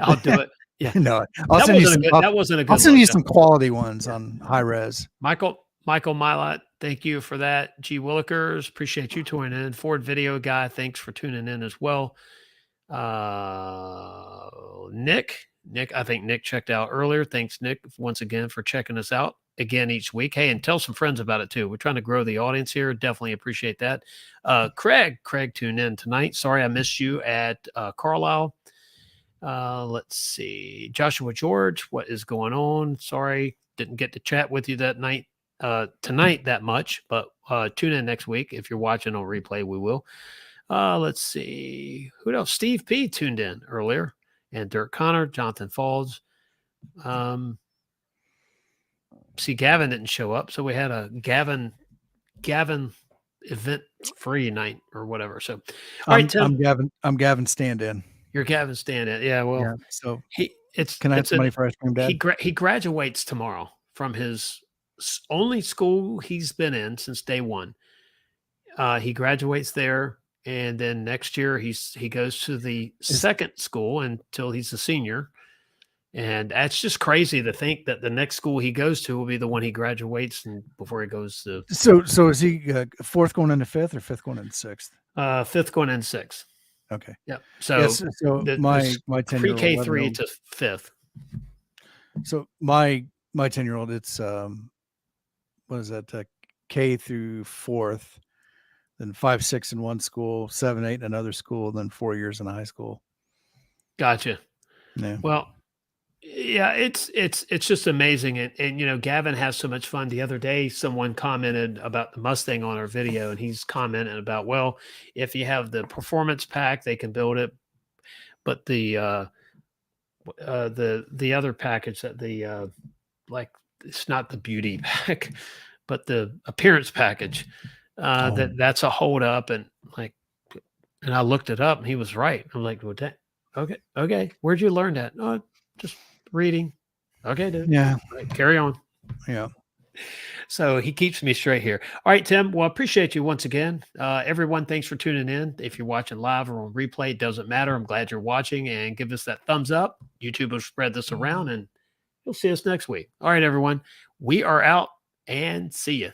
I'll do it. Yeah, No, I'll send you some. that wasn't a good. I'll send look, you though. some quality ones on high res. Michael Milot, thank you for that. G Willikers, appreciate you tuning in. Ford Video Guy, thanks for tuning in as well. Nick, I think Nick checked out earlier. Thanks, Nick, once again for checking us out again each week. Hey, and tell some friends about it too. We're trying to grow the audience here. Definitely appreciate that. Craig tuned in tonight. Sorry I missed you at Carlisle. Let's see. Joshua George, what is going on? Sorry, didn't get to chat with you that night, tonight that much, but tune in next week. If you're watching on replay, we will. Let's see. Who else? Steve P tuned in earlier. And Dirk Connor, Jonathan Falls. See, Gavin didn't show up. So we had a Gavin event free night or whatever. So all right, Tim. I'm Gavin stand-in. You're Gavin stand-in. Yeah, well, yeah, so can I have some money for ice cream, Dad? He graduates tomorrow from his only school he's been in since day one. He graduates there. And then next year he goes to the second school until he's a senior. And that's just crazy to think that the next school he goes to will be the one he graduates and before he goes to. So is he fourth going into fifth or fifth going into sixth? Fifth going into sixth. Okay. Yeah. So, yes, so my 10-year-old pre-K3 to fifth. So my 10-year-old, it's what is that? K through fourth. Then 5, 6 in one school, 7, 8 in another school, then 4 years in high school. Gotcha. Yeah. Well, yeah, it's just amazing. And you know, Gavin has so much fun. The other day, someone commented about the Mustang on our video, and he's commenting about, well, if you have the performance pack, they can build it. But the other package that like, it's not the beauty pack, but the appearance package. That's a hold up, and I looked it up and he was right. I'm like, well, okay. Where'd you learn that? Oh, just reading. Okay, dude. Yeah. Right, carry on. Yeah. So he keeps me straight here. All right, Tim. Well, I appreciate you once again. Everyone, thanks for tuning in. If you're watching live or on replay, it doesn't matter. I'm glad you're watching, and give us that thumbs up. YouTube will spread this around, and you'll see us next week. All right, everyone. We are out, and see you.